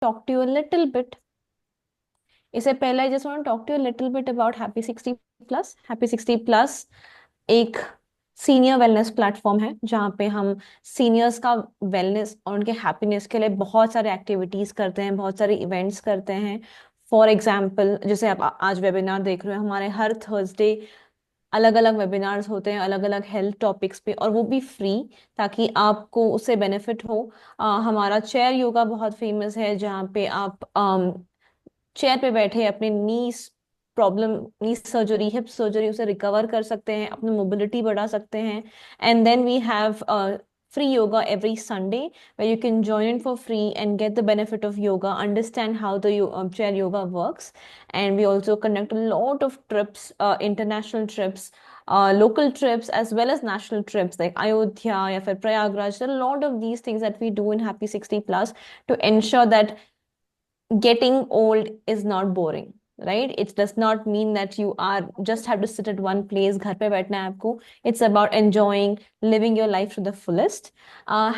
talk to you a little bit. इससे पहले I just want to talk to you a little bit about Happy 60 Plus. Happy 60 Plus एक senior wellness platform है जहाँ पे हम seniors का wellness और उनके हैप्पीनेस के लिए बहुत सारे एक्टिविटीज करते हैं, बहुत सारे इवेंट्स करते हैं. फॉर एग्जाम्पल, जैसे आप आज वेबिनार देख रहे हो, हमारे हर थर्सडे अलग अलग वेबिनार्स होते हैं अलग अलग हेल्थ टॉपिक्स पे, और वो भी फ्री, ताकि आपको उससे बेनिफिट हो. हमारा चेयर योगा बहुत फेमस है, जहाँ पे आप चेयर पे बैठे अपने knees problem, knee surgery, hip surgery, उसे रिकवर कर सकते हैं, अपनी मोबिलिटी बढ़ा सकते हैं. And then we have free yoga every Sunday where you can join in for free and get the benefit of yoga, understand how the chair yoga works. And we also conduct a lot of trips, international trips, local trips, as well as national trips like Ayodhya या फिर Prayagraj. There are a lot of these things that we do in Happy 60 Plus to ensure that getting old is not boring, right? It does not mean that you are just have to sit at one place, घर पे बैठना है आपको. It's about enjoying living your life to the fullest.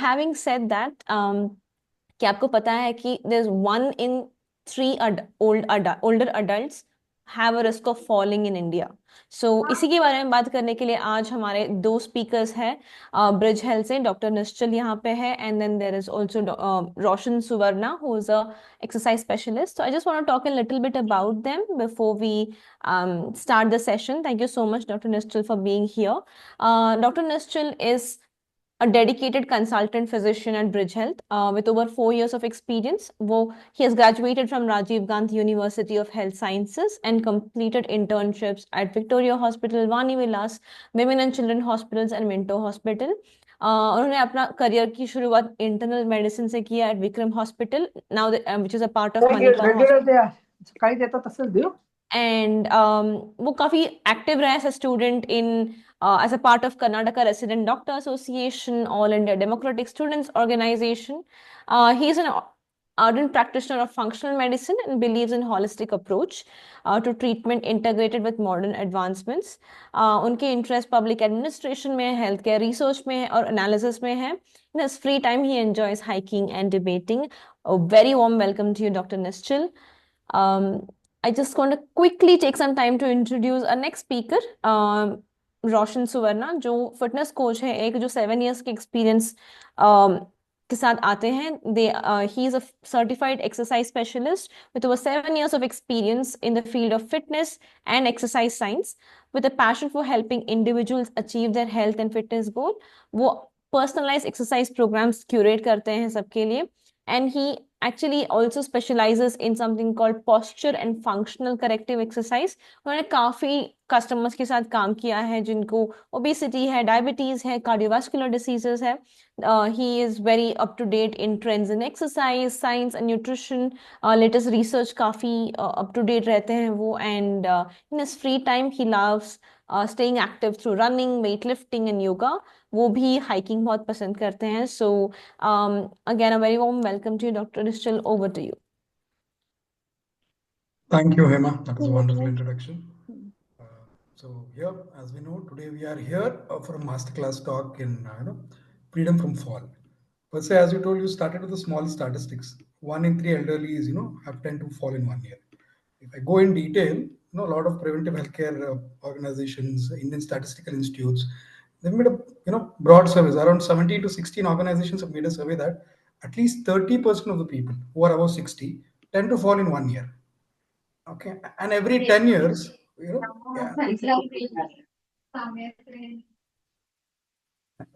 Having said that, क्या आपको पता है कि there's 1 in 3 older adults have a risk of falling in India. So इसी के बारे में बात करने के लिए आज हमारे दो स्पीकर्स हैं. ब्रिज हेल्थ से डॉक्टर निश्चल यहाँ पे है, and then there is also Roshan Suvarna who is a exercise specialist. So I just want to talk a little bit about them before we start the session. Thank you so much, Dr. Nischal, for being here. Dr. Nischal is a dedicated consultant physician at Bridge Health with over 4 years of experience. He has graduated from Rajiv Gandhi University of Health Sciences and completed internships at Victoria Hospital, Vani Vilas, Women and Children Hospitals and Minto Hospital. उन्होंने अपना career की शुरुआत internal medicine से किया at Vikram hospital, now which is a part of Manipal hospital. And वो काफी active रहे as a student in as a part of Karnataka Resident Doctor Association, All India Democratic Students Organization. He is an ardent practitioner of functional medicine and believes in holistic approach to treatment integrated with modern advancements. उनके interest public administration में, healthcare research में और analysis में है. In his free time, he enjoys hiking and debating. A very warm welcome to you, Dr. Nischal. I just want to quickly take some time to introduce our next speaker, रोशन सुवर्णा, जो fitness coach है, एक जो 7 years के experience के साथ आते हैं. He is a certified exercise specialist with over 7 years of experience in the field of fitness and exercise science, with a passion for helping individuals achieve their health and fitness goal. वो personalized exercise programs curate करते हैं सबके लिए. And he actually also specializes in something called posture and functional corrective exercise. उन्होंने काफी customers के साथ काम किया है जिनको ओबेसिटी है, डायबिटीज है, कार्डियोवास्कुलर डिसीजेस है. He is very up to date in trends in exercise, science and nutrition. Latest research काफी अप टू डेट रहते हैं वो. And in his free time he loves staying active through running, weight lifting and yoga. वो भी hiking बहुत पसंद करते हैं. So again a very warm welcome to you, doctor Nishchal. Over to you. Thank you, Hema. That was a wonderful introduction. So here, as we know, today we are here for a masterclass talk in freedom from fall. But say, as you told, you started with the small statistics. 1 in 3 elderly is have tend to fall in 1 year. If I go in detail, a lot of preventive healthcare organizations, Indian Statistical Institutes, they've made a broad surveys. Around 17 to 16 organizations have made a survey that at least 30% of the people who are above 60 tend to fall in 1 year. Okay, and every 10 years, yeah.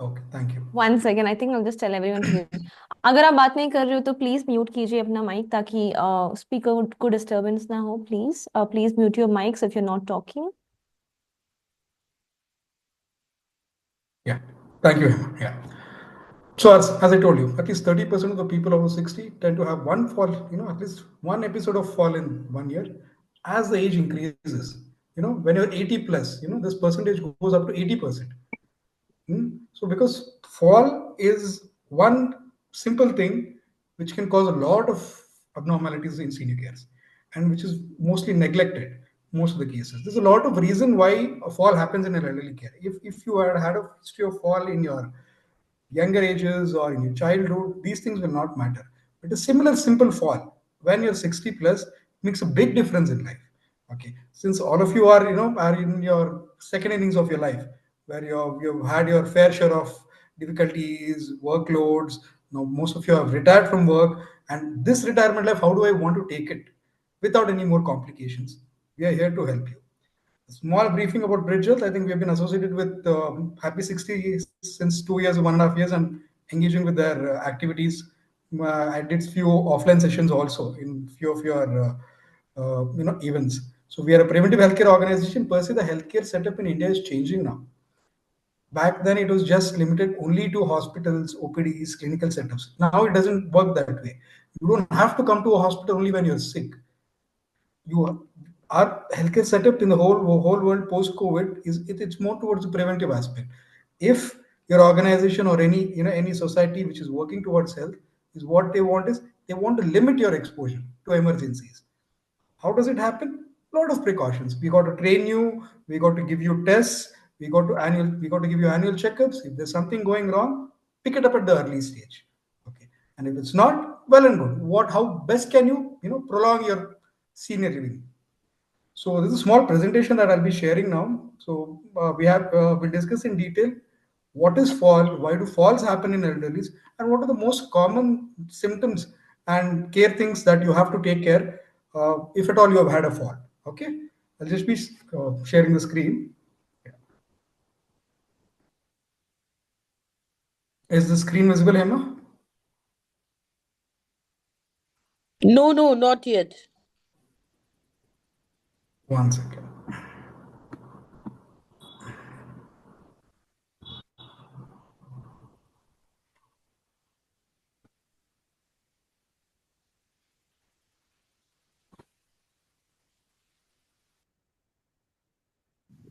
Okay, thank you. One second, I think I'll just tell everyone to mute. अगर आप बात नहीं कर रहे हो तो please mute कीजिए अपना माइक, ताकि स्पीकर को डिस्टरबेंस ना हो. Please please mute your mics if you are not talking. Yeah, thank you. Yeah. So as I told you, at least 30% of the people over 60 tend to have one fall, at least one episode of fall in 1 year. As the age increases, when you're 80 plus, this percentage goes up to 80%. So because fall is one simple thing which can cause a lot of abnormalities in senior cares, and which is mostly neglected most of the cases. There's a lot of reason why a fall happens in an elderly care. If you had a history of fall in your younger ages or in your childhood, these things will not matter. But a similar simple fall when you're 60 plus makes a big difference in life. Okay, since all of you are are in your second innings of your life, where you've had your fair share of difficulties, workloads. Now most of you have retired from work, and this retirement life, how do I want to take it without any more complications? We are here to help you. A small briefing about Bridge Health. I think we have been associated with Happy 60 since 2 years, 1.5 years, and engaging with their activities. I did few offline sessions also in few of your events. So we are a preventive healthcare organization. Per se, the healthcare setup in India is changing now. Back then, it was just limited only to hospitals, OPDs, clinical setups. Now it doesn't work that way. You don't have to come to a hospital only when you're sick. You Our healthcare setup in the whole world post COVID it's more towards the preventive aspect. If your organization or any society which is working towards health, is what they want is they want to limit your exposure to emergencies. How does it happen? A lot of precautions. We got to train you. We got to give you tests. We got to give you annual checkups. If there's something going wrong, pick it up at the early stage. Okay. And if it's not, well and good. How best can you prolong your senior living? So this is a small presentation that I'll be sharing now. So we'll discuss in detail what is fall, why do falls happen in elderlies, and what are the most common symptoms and care things that you have to take care if at all you have had a fall. Okay, I'll just be sharing the screen. Is the screen visible, Hema? No, not yet. One second.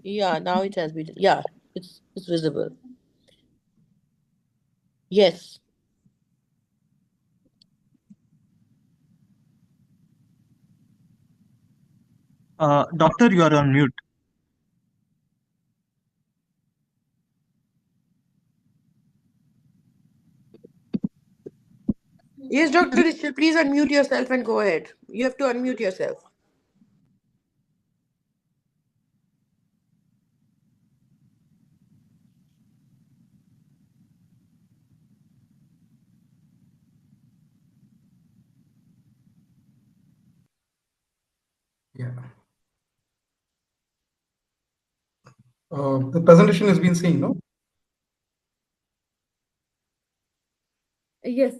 Yeah, now it has been. Yeah, it's visible. Yes. Doctor, you are on mute. Yes, Dr. Rishal, please unmute yourself and go ahead. You have to unmute yourself. Yeah. The presentation has been seen, no? Yes.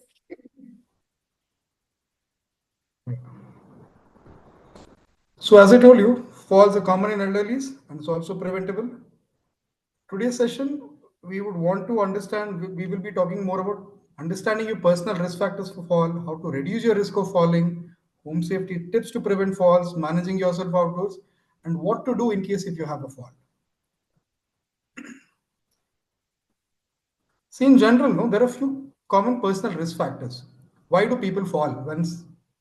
So as I told you, falls are common in elderlies and it's also preventable. Today's session, we would want to understand, we will be talking more about understanding your personal risk factors for fall, how to reduce your risk of falling, home safety tips to prevent falls, managing yourself outdoors, and what to do in case if you have a fall. See, in general, no, there are a few common personal risk factors. Why do people fall when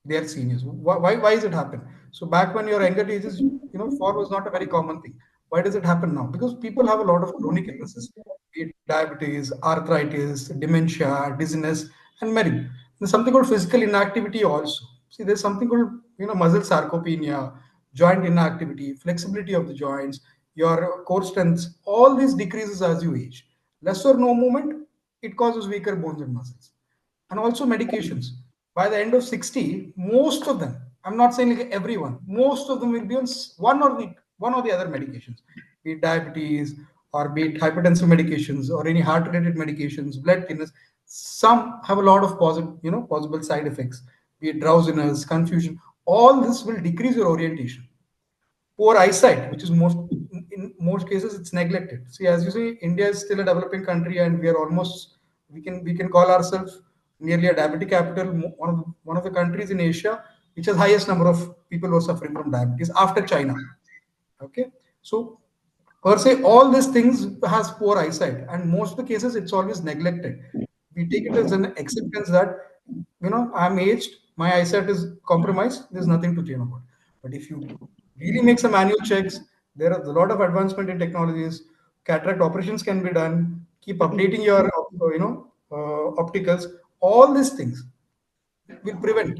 they are seniors? Why is it happen? So back when you're younger ages, fall was not a very common thing. Why does it happen now? Because people have a lot of chronic illnesses, be it diabetes, arthritis, dementia, dizziness, and many. There's something called physical inactivity also. See, there's something called muscle sarcopenia, joint inactivity, flexibility of the joints, your core strength. All these decreases as you age. Less or no movement, it causes weaker bones and muscles. And also medications. By the end of 60, most of them, I'm not saying like everyone, most of them will be on one or the other medications, be it diabetes or be it hypertensive medications or any heart related medications, blood thinners. Some have a lot of possible side effects, be it drowsiness, confusion. All this will decrease your orientation. Poor eyesight, which is in most cases it's neglected. See, as you say, India is still a developing country, and we are almost we can call ourselves nearly a diabetic capital. One of the countries in Asia which has highest number of people who are suffering from diabetes after China. Okay, so per se, all these things has poor eyesight, and most of the cases it's always neglected. We take it as an acceptance that I'm aged, my eyesight is compromised. There's nothing to change about. But if you really make some annual checks, there are a lot of advancement in technologies. Cataract operations can be done. Keep updating your opticals. All these things will prevent.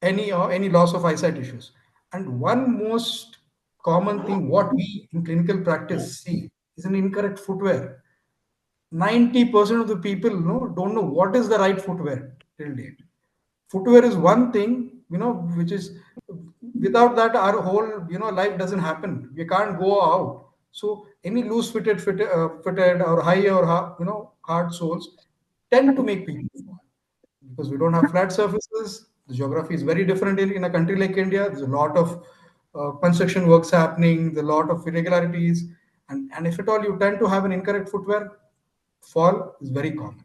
any loss of eyesight issues. And one most common thing what we in clinical practice see is an incorrect footwear. 90% of the people don't know what is the right footwear till date. Footwear is one thing, which is without that our whole life doesn't happen. We can't go out. So any loose fitted or high or hard soles tend to make people fall because we don't have flat surfaces. The geography is very different in a country like India. There's a lot of construction works happening, there's a lot of irregularities, and if at all you tend to have an incorrect footwear, fall is very common.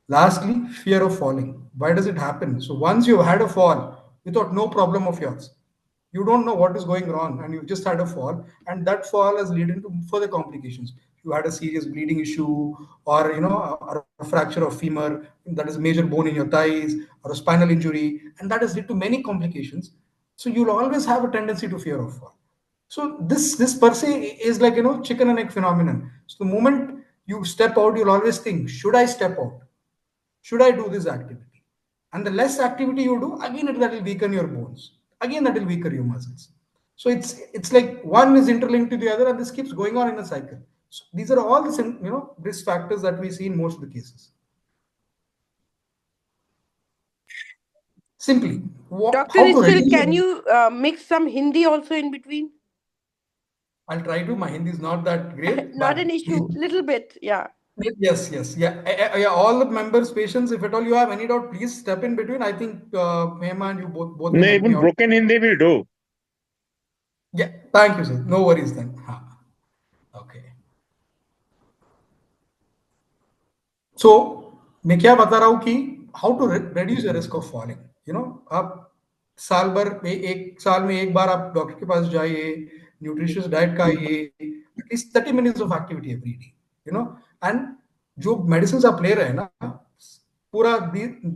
Lastly, fear of falling. Why does it happen? So once you've had a fall, you thought no problem of yours. You don't know what is going wrong, and you just had a fall, and that fall has led into further complications. You had a serious bleeding issue, or a fracture of femur, that is a major bone in your thighs, or a spinal injury, and that has led to many complications. So you'll always have a tendency to fear of fall. So this per se is like chicken and egg phenomenon. So the moment you step out, you'll always think, should I step out? Should I do this activity? And the less activity you do, again that will weaken your bones. Again that will weaken your muscles. So it's like one is interlinked to the other, and this keeps going on in a cycle. So these are all the risk factors that we see in most of the cases. Simply, Dr. how to Nishchal, reduce can the risk. you mix some Hindi also in between? I'll try to. My Hindi is not that great, Not but an issue, little bit, yeah. yes, yeah. Yeah. All the members, patients, if at all you have any doubt, please step in between. I think Hema and you both can No, help me even out. broken Hindi will do. Yeah, thank you, sir. No worries then. Okay. So मैं क्या बता रहा हूँ कि how to reduce the risk of falling. आप साल भर एक साल में एक बार आप डॉक्टर के पास जाइए, न्यूट्रिशियस डाइट खाइए, at least 30 minutes of activity every day. And जो मेडिसिन आप ले रहे हैं ना, पूरा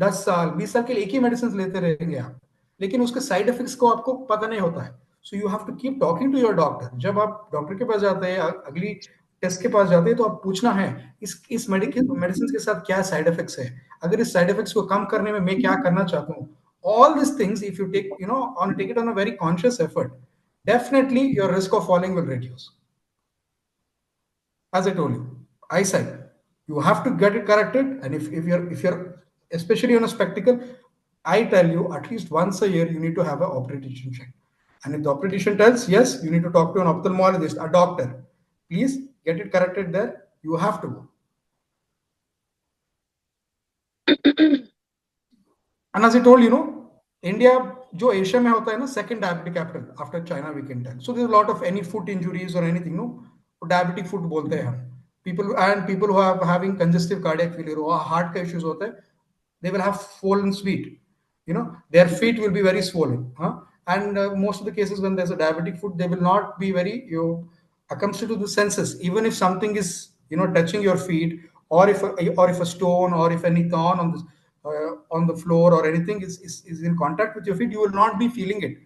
10 साल 20 साल के लिए एक ही मेडिसिन लेते रहेंगे आप, लेकिन उसके साइड इफेक्ट्स को आपको पता नहीं होता है. So you have to keep talking to your doctor. जब आप डॉक्टर के पास जाते हैं, अगली टेस्ट के पास जाते हैं, तो आप पूछना है इस मेडिसिन के साथ क्या साइड इफेक्ट्स है, अगर इस साइड इफेक्ट्स को कम करने में मैं क्या करना चाहता हूँ. All these things, if you take it on a very conscious effort, definitely your risk of falling will reduce. As I told you, eyesight, you have to get it corrected. And if you're especially on a spectacle, I tell you at least once a year you need to have an optician check. And if the optician tells yes, you need to talk to an ophthalmologist, a doctor, please get it corrected there. You have to go. And as I told India जो Asia में होता है ना, second diabetic capital after China, we can tell. So there lot of any foot injuries और anything, diabetic foot बोलते हैं हम. people who are having congestive cardiac failure or heart का issues होता है, they will have swollen feet. Their feet will be very swollen. And most of the cases when there's a diabetic foot, they will not be very accustomed to the senses. Even if something is touching your feet, or if a stone or if any thorn on the floor or anything is in contact with your feet, you will not be feeling it.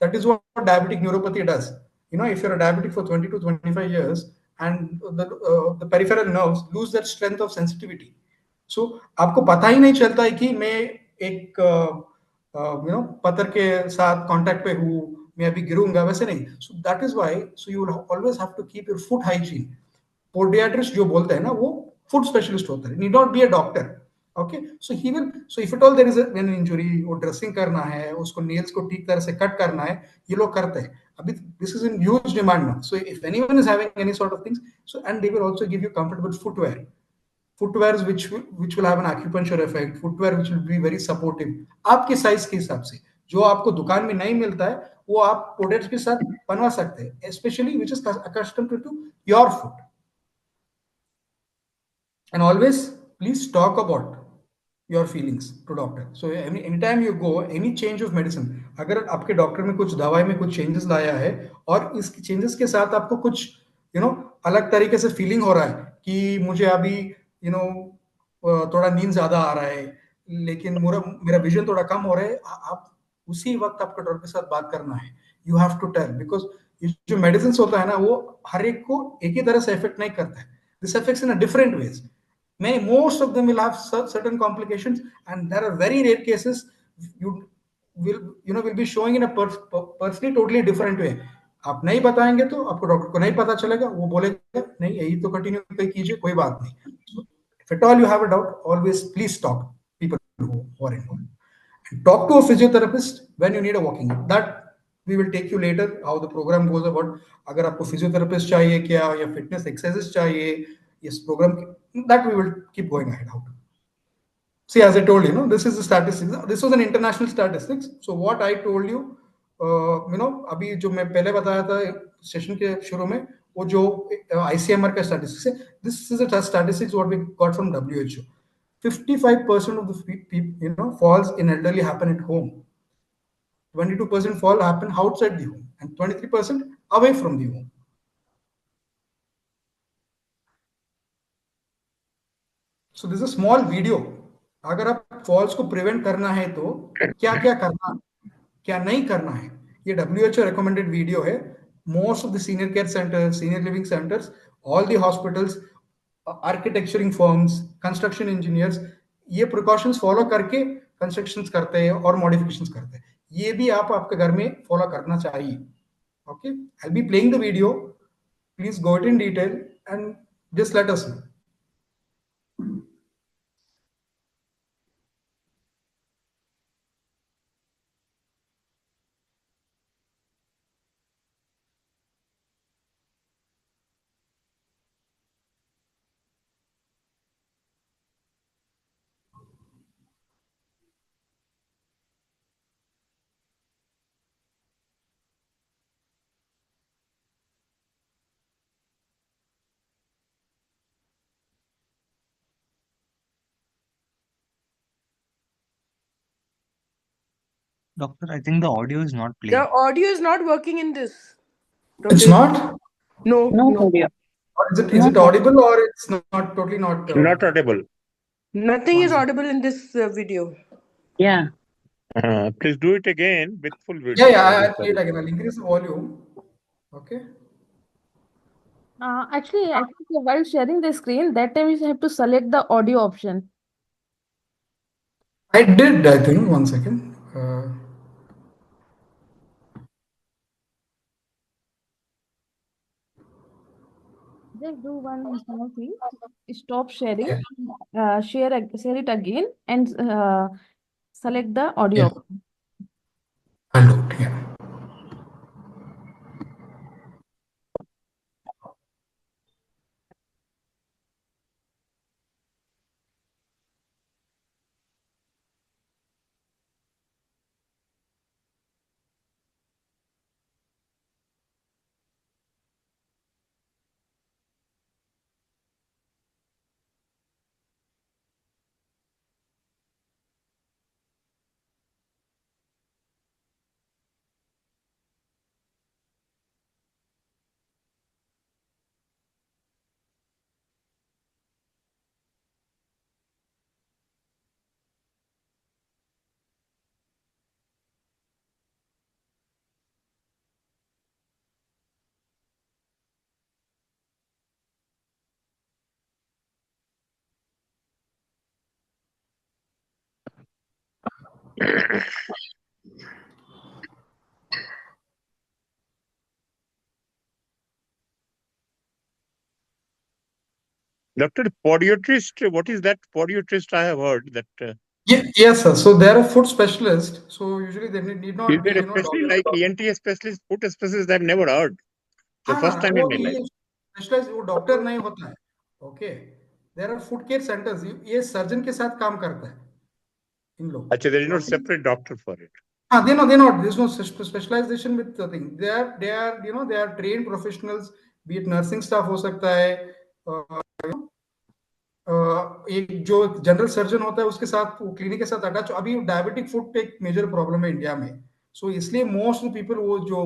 That is what diabetic neuropathy does. If you're a diabetic for 20 to 25 years, and the peripheral nerves lose their strength of sensitivity. So आपको पता ही नहीं चलता है कि मैं एक पत्थर के साथ कांटेक्ट पे हूँ, मैं अभी गिरूंगा, वैसे नहीं. So that is why, so you will always have to keep your foot hygiene. Podiatrist जो बोलते हैं ना, वो foot specialist होता है, need not be a doctor. Okay, so if at all there is an injury, वो dressing करना है, उसको नेल्स को ठीक तरह से कट करना है, ये लोग करते हैं. अभी this is in huge demand now. So if anyone is having any sort of things, so and they will also give you comfortable footwear which will have an acupuncture effect, footwear which will be very supportive. आपके size के हिसाब से जो आपको दुकान में नहीं मिलता है, वो आप प्रोडक्ट्स के साथ बनवा सकते हैं, especially which is accustomed to your foot. And always please talk about your feelings to doctor. So anytime you go, any change of medicine, अगर आपके डॉक्टर में कुछ दवाई में कुछ चेंजेस लाया है और इस चेंजेस के साथ आपको कुछ अलग तरीके से फीलिंग हो रहा है कि मुझे अभी थोड़ा नींद ज्यादा आ रहा है, लेकिन मेरा विजन थोड़ा कम हो रहा है, आप उसी वक्त आपके डॉक्टर के साथ बात करना है. You have to tell, because जो मेडिसिन होता है ना, वो हर एक को एक ही तरह से इफेक्ट नहीं करता है. This effects in a different ways. Most of them will have certain complications, and there are very rare cases will be showing in a personally totally different way. आप नहीं बताएंगे तो आपको डॉक्टर को नहीं पता चलेगा, वो बोलेगा नहीं यही तो कंटिन्यू कीजिए, कोई बात नहीं. So, if at all you have a doubt, always please talk people who are involved. And talk to a physiotherapist when you need a walking. That we will take you later how the program goes about. अगर आपको physiotherapist चाहिए क्या या fitness exercises चाहिए इस program that we will keep going ahead. How to see, as I told you, this is the statistics. This was an international statistics. So what I told you, अभी जो मैं पहले बताया था सेशन के शुरू में, वो जो ICMR का statistics है, this is a statistics what we got from WHO. 55% of the falls in elderly happen at home. 22% fall happen outside the home, and 23% away from the home. So this is a small video. अगर आप false को prevent करना है तो क्या क्या करना क्या नहीं करना है, ये WHO recommended video है. Most of the senior care centers, senior living centers, all the hospitals, architecturing firms, construction engineers ये precautions follow करके constructions करते हैं और modifications करते हैं. ये भी आप आपके घर में follow करना चाहिए. Okay, I'll be playing the video. Please go it in detail and just let us know. Doctor, I think the audio is not The playing. audio is not working in this. It's not? No. audio. Or is it audible or it's not totally not? Not audible. Nothing is audible in this video. Yeah. Please do it again with full video. Yeah, I'll play it again. I'll increase the volume. Okay. Actually, I think while sharing the screen, that time you have to select the audio option. I did, I think. One second. Just do one small thing. Stop sharing. Share it again and select the audio. Yeah. I'll do it. Yeah. Doctor, podiatrist, what is that podiatrist? I have heard that. Yes, sir. So they're a food specialist. So usually they need not Is be, there especially like ENT specialist, foot specialist? I've never heard. The first time in my life. Specialise वो doctor नहीं होता है. Okay, there are foot care centres. ये surgeon के साथ काम करता है इन लोग. अच्छा, there is no separate doctor for it. They not. There's no specialization with the thing. They are trained professionals. Be it nursing staff हो सकता है, एक जो जनरल सर्जन होता है उसके साथ वो क्लिनिक के साथ अटैच. अभी डायबिटिक फुट एक मेजर प्रॉब्लम है इंडिया में. सो इसलिए मोस्ट पीपल वो जो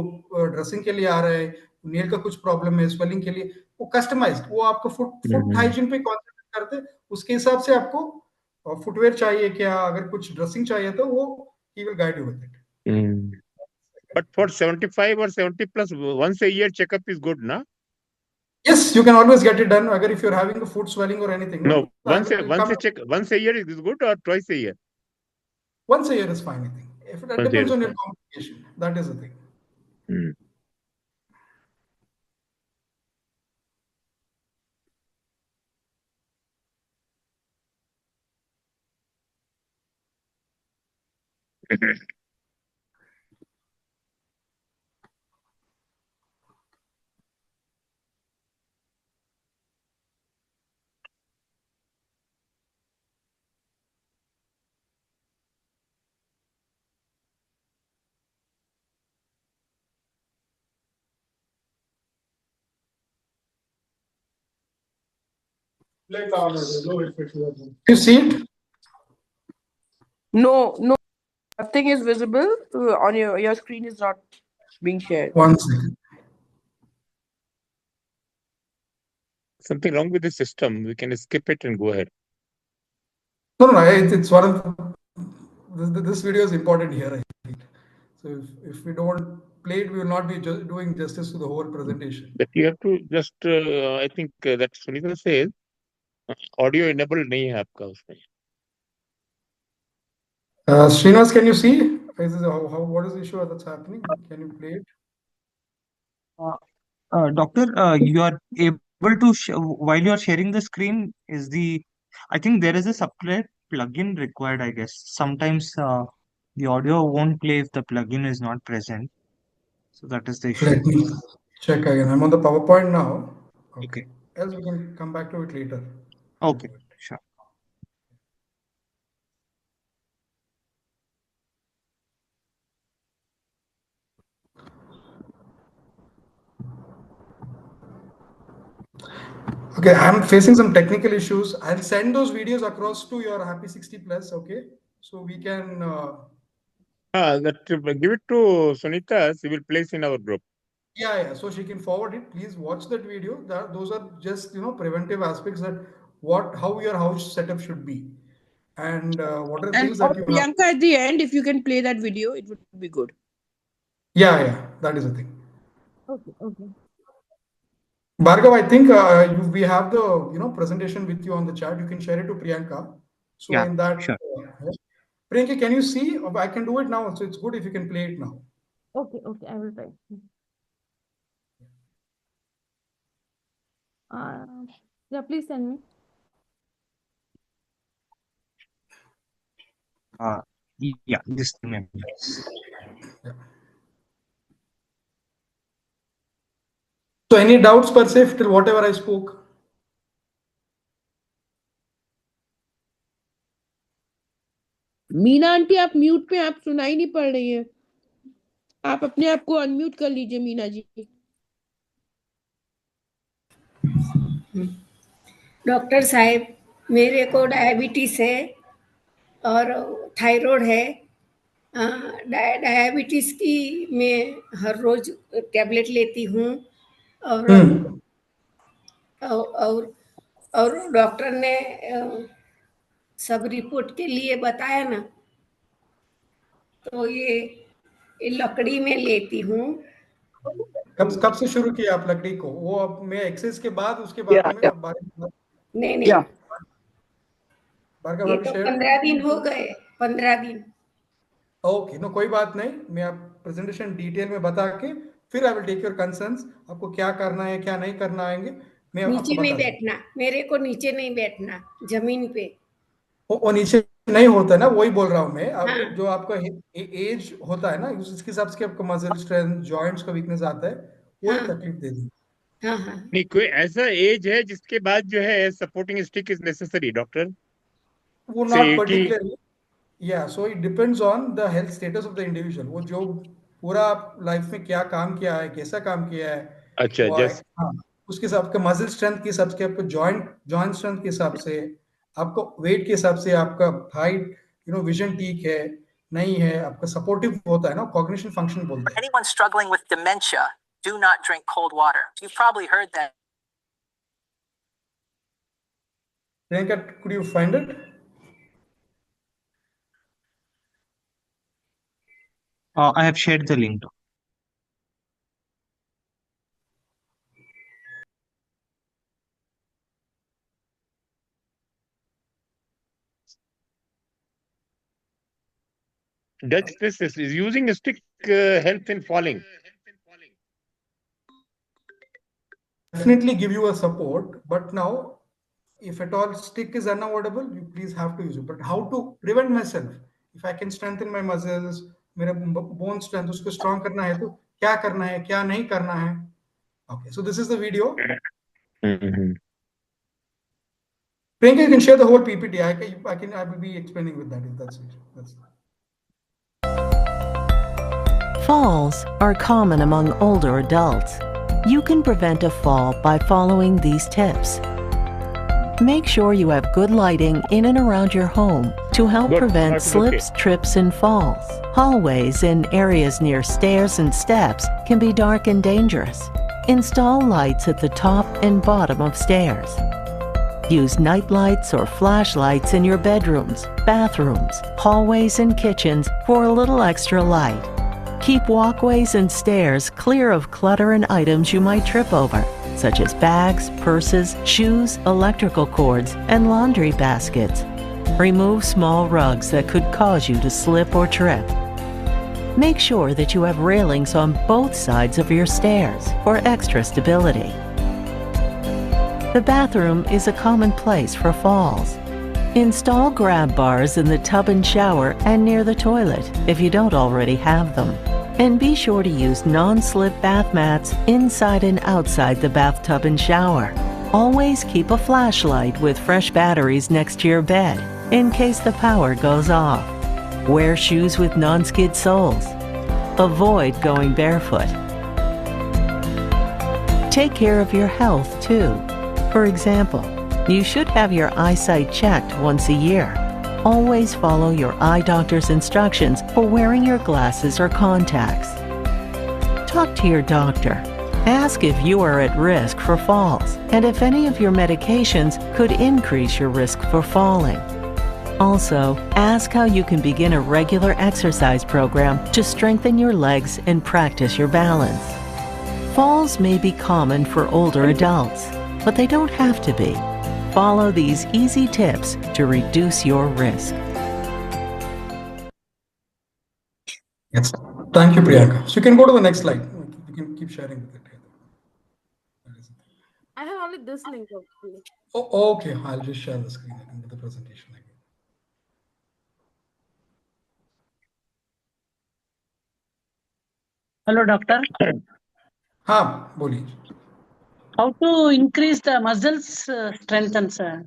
ड्रेसिंग के लिए आ रहे हैं, नेल का कुछ प्रॉब्लम है, स्वेलिंग के लिए, वो कस्टमाइज्ड, वो आपको फुट हाइजीन पे कॉन्सेंट्रेट करते हैं. उसके हिसाब से आपको फुटवेयर चाहिए क्या, अगर कुछ ड्रेसिंग चाहिए तो वो he will guide you with it. But for 75 or 70 plus, once a year checkup is good, na? Yes, you can always get it done. Agar if you're having a foot swelling or anything. No, once a year is good or twice a year? Once a year is fine, I think. If that depends on your communication, that is the thing. Hmm. You see it? No, no, nothing is visible on your screen is not being shared. One second. Something wrong with the system. We can skip it and go ahead. No, it's one of this video is important here, I think. So if we don't play it, we will not be doing justice to the whole presentation. But you have to just, I think that Sunita says, audio enabled नहीं है आपका उसमें. Srinivas, can you see? What is the issue that's happening? Can you play it? Doctor, you are able to while you are sharing the screen, I think there is a separate plugin required, I guess. Sometimes the audio won't play if the plugin is not present. So that is the issue. Let me check again. I'm on the PowerPoint now. Okay. Else we can come back to it later. Okay, sure. Okay, I'm facing some technical issues. I'll send those videos across to your Happy 60 Plus, okay? So we can, Give it to Sunita. She will place in our group. yeah. So she can forward it. Please watch that video. Those are just, preventive aspects that how your house setup should be. And what are And things or that you have. Priyanka, at the end, if you can play that video, it would be good. Yeah, that is the thing. Okay, okay. Bhargav, I think we have the presentation with you on the chat. You can share it to Priyanka. So Yeah, in that, sure. Priyanka, can you see? I can do it now. So it's good if you can play it now. Okay, I will try. Yeah, please send me. Yeah, just remember. Yeah. So any doubts per se till whatever I spoke? Meena aunty, आप mute पे, आप सुनाई नहीं पड़ रही है. आप अपने आप को अनम्यूट कर लीजिए मीना जी. डॉक्टर साहब, मेरे को डायबिटीज है और थायराइड है. डायबिटीज की मैं हर रोज टैबलेट लेती हूँ और और और डॉक्टर ने सब रिपोर्ट के लिए बताया ना, तो ये लकड़ी में लेती हूँ. कब से शुरू किया आप लकड़ी को? वो अब मैं एक्सेस के बाद उसके बारे में नहीं, भार्गव ये have you तो shared? 15 दिन हो गए. 15 दिन. ओके, नो कोई बात नहीं. मैं आप प्रेजेंटेशन डिटेल में बता के फिर I will take your concerns. आपको क्या करना है क्या नहीं करना आएंगे मैं आपको नीचे नहीं बता बैठना, मेरे को नीचे नहीं बैठना, जमीन पे. वो नीचे नहीं होता है ना, वही बोल रहा हूँ मैं. अब हाँ. जो आपका एज होता है ना, उसके हिसाब से आपको मसल स्ट्रेंथ, जॉइंट्स का वीकनेस आता है, वही हाँ. तकलीफ दे दी. हाँ. नहीं, कोई ऐसा एज है जिसके बाद जो है supporting stick is necessary doctor. वो से नॉट 80. पर्टिकुलरली. या so it depends on the health status of the individual. वो जो पूरा लाइफ में क्या काम किया है, कैसा काम किया है, अच्छा, वो जस्ट हाँ, उसके हिसाब के मसल स्ट्रेंथ के हिसाब से, आपको जॉइंट स्ट्रेंथ के हिसाब से, आपको वेट के हिसाब से, आपका हाइट, विजन ठीक है नहीं है, आपका सपोर्टिव होता है ना, कॉग्निशन फंक्शन बोलते हैं. Anyone struggling with dementia, do not drink cold water. You've probably heard that. Priyanka, could you find it? I have shared the link. Does this is using a stick help in falling? Definitely give you a support, but now if at all stick is unavoidable, you please have to use it. But how to prevent myself? If I can strengthen my muscles, मेरा bone strength उसको strong करना है तो क्या करना है, क्या नहीं करना है? Okay, so this is the video. Mm-hmm. Priyanka, you can share the whole PPT. I will be explaining with that if that's it. That's it. Falls are common among older adults. You can prevent a fall by following these tips. Make sure you have good lighting in and around your home to help Good. prevent That's slips, trips, and falls. Hallways and areas near stairs and steps can be dark and dangerous. Install lights at the top and bottom of stairs. Use night lights or flashlights in your bedrooms, bathrooms, hallways, and kitchens for a little extra light. Keep walkways and stairs clear of clutter and items you might trip over, such as bags, purses, shoes, electrical cords, and laundry baskets. Remove small rugs that could cause you to slip or trip. Make sure that you have railings on both sides of your stairs for extra stability. The bathroom is a common place for falls. Install grab bars in the tub and shower and near the toilet if you don't already have them. And be sure to use non-slip bath mats inside and outside the bathtub and shower. Always keep a flashlight with fresh batteries next to your bed in case the power goes off. Wear shoes with non-skid soles. Avoid going barefoot. Take care of your health too. For example, you should have your eyesight checked once a year. Always follow your eye doctor's instructions for wearing your glasses or contacts. Talk to your doctor. Ask if you are at risk for falls and if any of your medications could increase your risk for falling. Also, ask how you can begin a regular exercise program to strengthen your legs and practice your balance. Falls may be common for older adults, but they don't have to be. Follow these easy tips to reduce your risk. Yes. Thank you, Priyanka. So you can go to the next slide. You can keep sharing with it. I have only this link actually. Oh, okay. I'll just share the screen again with the presentation again. Hello, doctor. हाँ, बोलिए. How to increase the muscles strength and sir?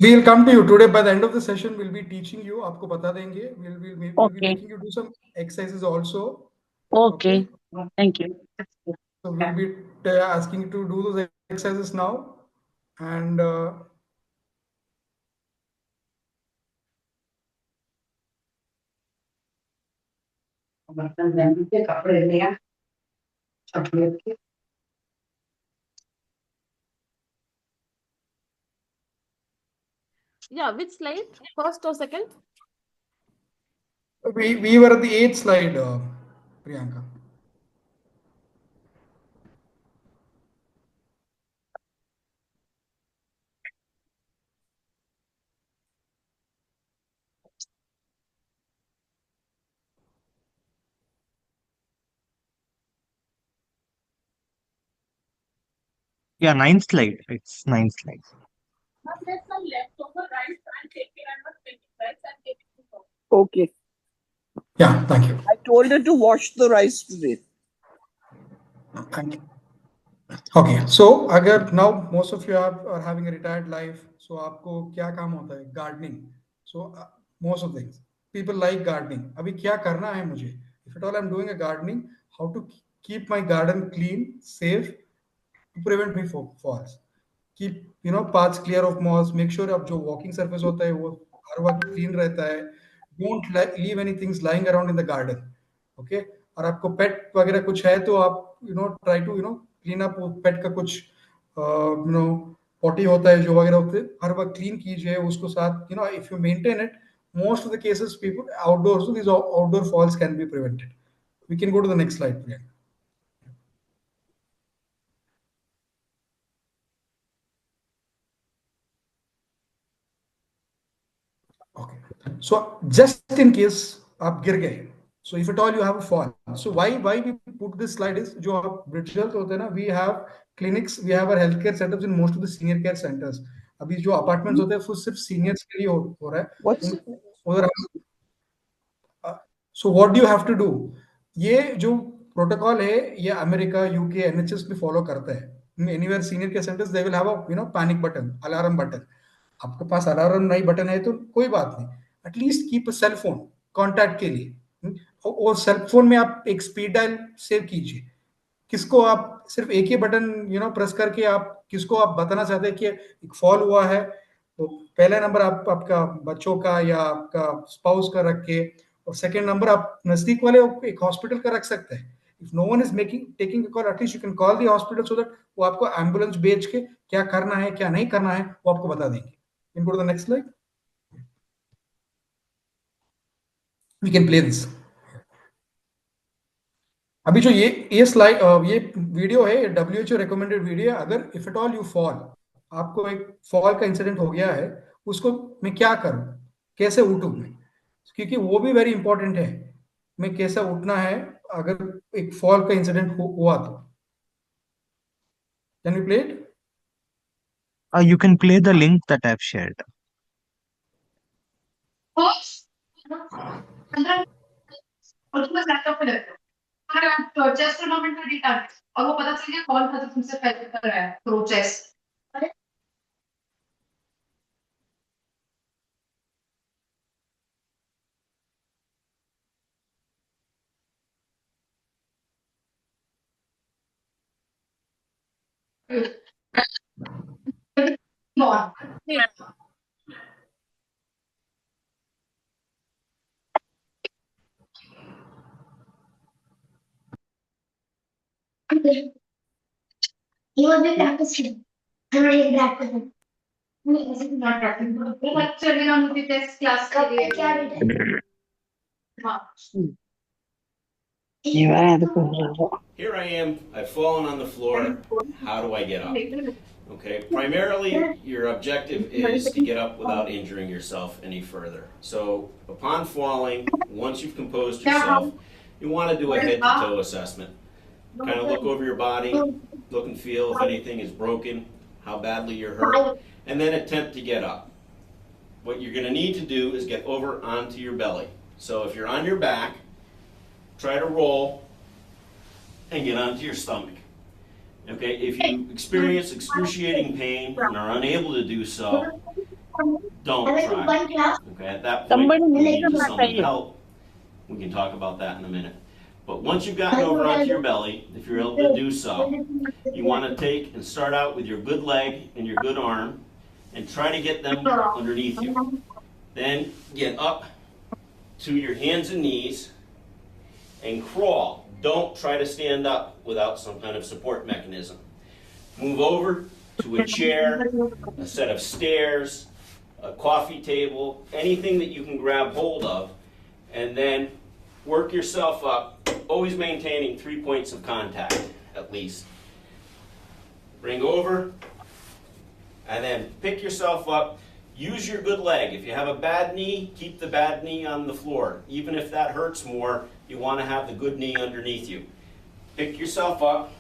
We'll come to you today. By the end of the session, we'll be teaching you. आपको बता देंगे. We'll be Okay. making you do some exercises also. Okay. Thank you. So we'll be asking you to do those exercises now, and Yeah, which slide? First or second? we were at the 8th slide, Priyanka. Yeah, ninth slide. It's ninth slide. Okay. Yeah, thank you. I told her to wash the rice today. Thank you. Okay, so अगर now most of you are having a retired life, so आपको क्या काम होता है? Gardening. So most of things people like gardening. अभी क्या करना है मुझे? If at all I'm doing a gardening, how to keep my garden clean, safe, to prevent me from falls. Keep paths clear of moss. Make sure आप जो walking surface होता है वो हर वक्त clean रहता है. Don't leave any things lying around in the garden. Okay? और आपको pet वगैरह कुछ है तो आप try to clean up pet का कुछ potty होता है जो वगैरह होते हैं हर वक्त clean कीजिए उसको साथ if you maintain it, most of the cases people outdoors, these outdoor falls can be prevented. We can go to the next slide, Priyanka. Okay. So just in case आप गिर गए So if at all you have a fall, so why we put this slide is जो आप Bridgewell होते हैं ना, we have clinics, we have our healthcare setups in most of the senior care centers. अभी जो apartments होते हैं वो सिर्फ seniors के लिए हो रहा है. What's उधर so what do you have to do? ये जो प्रोटोकॉल है ये अमेरिका, यूके, एनएचएस भी फॉलो करता है. Anywhere senior care centers they will have a panic button, alarm button. आपके पास अलार्म नहीं बटन है तो कोई बात नहीं, at least keep a cell phone contact के लिए. और सेल फोन में आप एक स्पीड डायल सेव कीजिए. किसको आप सिर्फ एक ही बटन प्रेस करके आप किसको आप बताना चाहते हैं कि एक फॉल हुआ है, तो पहला नंबर आप आपका बच्चों का या आपका स्पाउस का रख के, और सेकंड नंबर आप नजदीक वाले एक हॉस्पिटल का रख सकते हैं. If no one is taking call, at least you can call the hospital so that वो आपको एम्बुलेंस भेज के क्या करना है क्या नहीं करना है वो आपको बता देंगे. You can go to the next slide. We can play this. अभी जो ये स्लाइड ये वीडियो है, WHO रिकमेंडेड वीडियो है. अगर if at all you fall, आपको एक फॉल का इंसिडेंट हो गया है, उसको मैं क्या करूं, कैसे उठूं मैं, क्योंकि वो भी वेरी इंपॉर्टेंट है. मैं कैसे उठना है अगर एक फॉल का इंसिडेंट हुआ तो. Can we play it? You can play the link that I've shared. Chest tournament में जीता और वो पता चल गया कौन था जो तुमसे पहले कर रहा है प्रो चेस. You will be practicing. I'm already practicing. This is not practicing. Actually, on the test class के लिए. Here I am, I've fallen on the floor. How do I get up? Okay, primarily your objective is to get up without injuring yourself any further. So upon falling, once you've composed yourself, you want to do a head to toe assessment. Kind of look over your body, look and feel if anything is broken, how badly you're hurt, and then attempt to get up. What you're going to need to do is get over onto your belly. So if you're on your back, try to roll and get onto your stomach. Okay, if you experience excruciating pain and are unable to do so, don't try. Okay, at that point, you need to summon help. We can talk about that in a minute. But once you've gotten over onto your belly, if you're able to do so, you want to take and start out with your good leg and your good arm and try to get them underneath you. Then get up to your hands and knees and crawl. Don't try to stand up without some kind of support mechanism. Move over to a chair, a set of stairs, a coffee table, anything that you can grab hold of, and then work yourself up, always maintaining 3 points of contact at least. Bring over, and then pick yourself up. Use your good leg. If you have a bad knee, keep the bad knee on the floor. Even if that hurts more, you want to have the good knee underneath you. Pick yourself up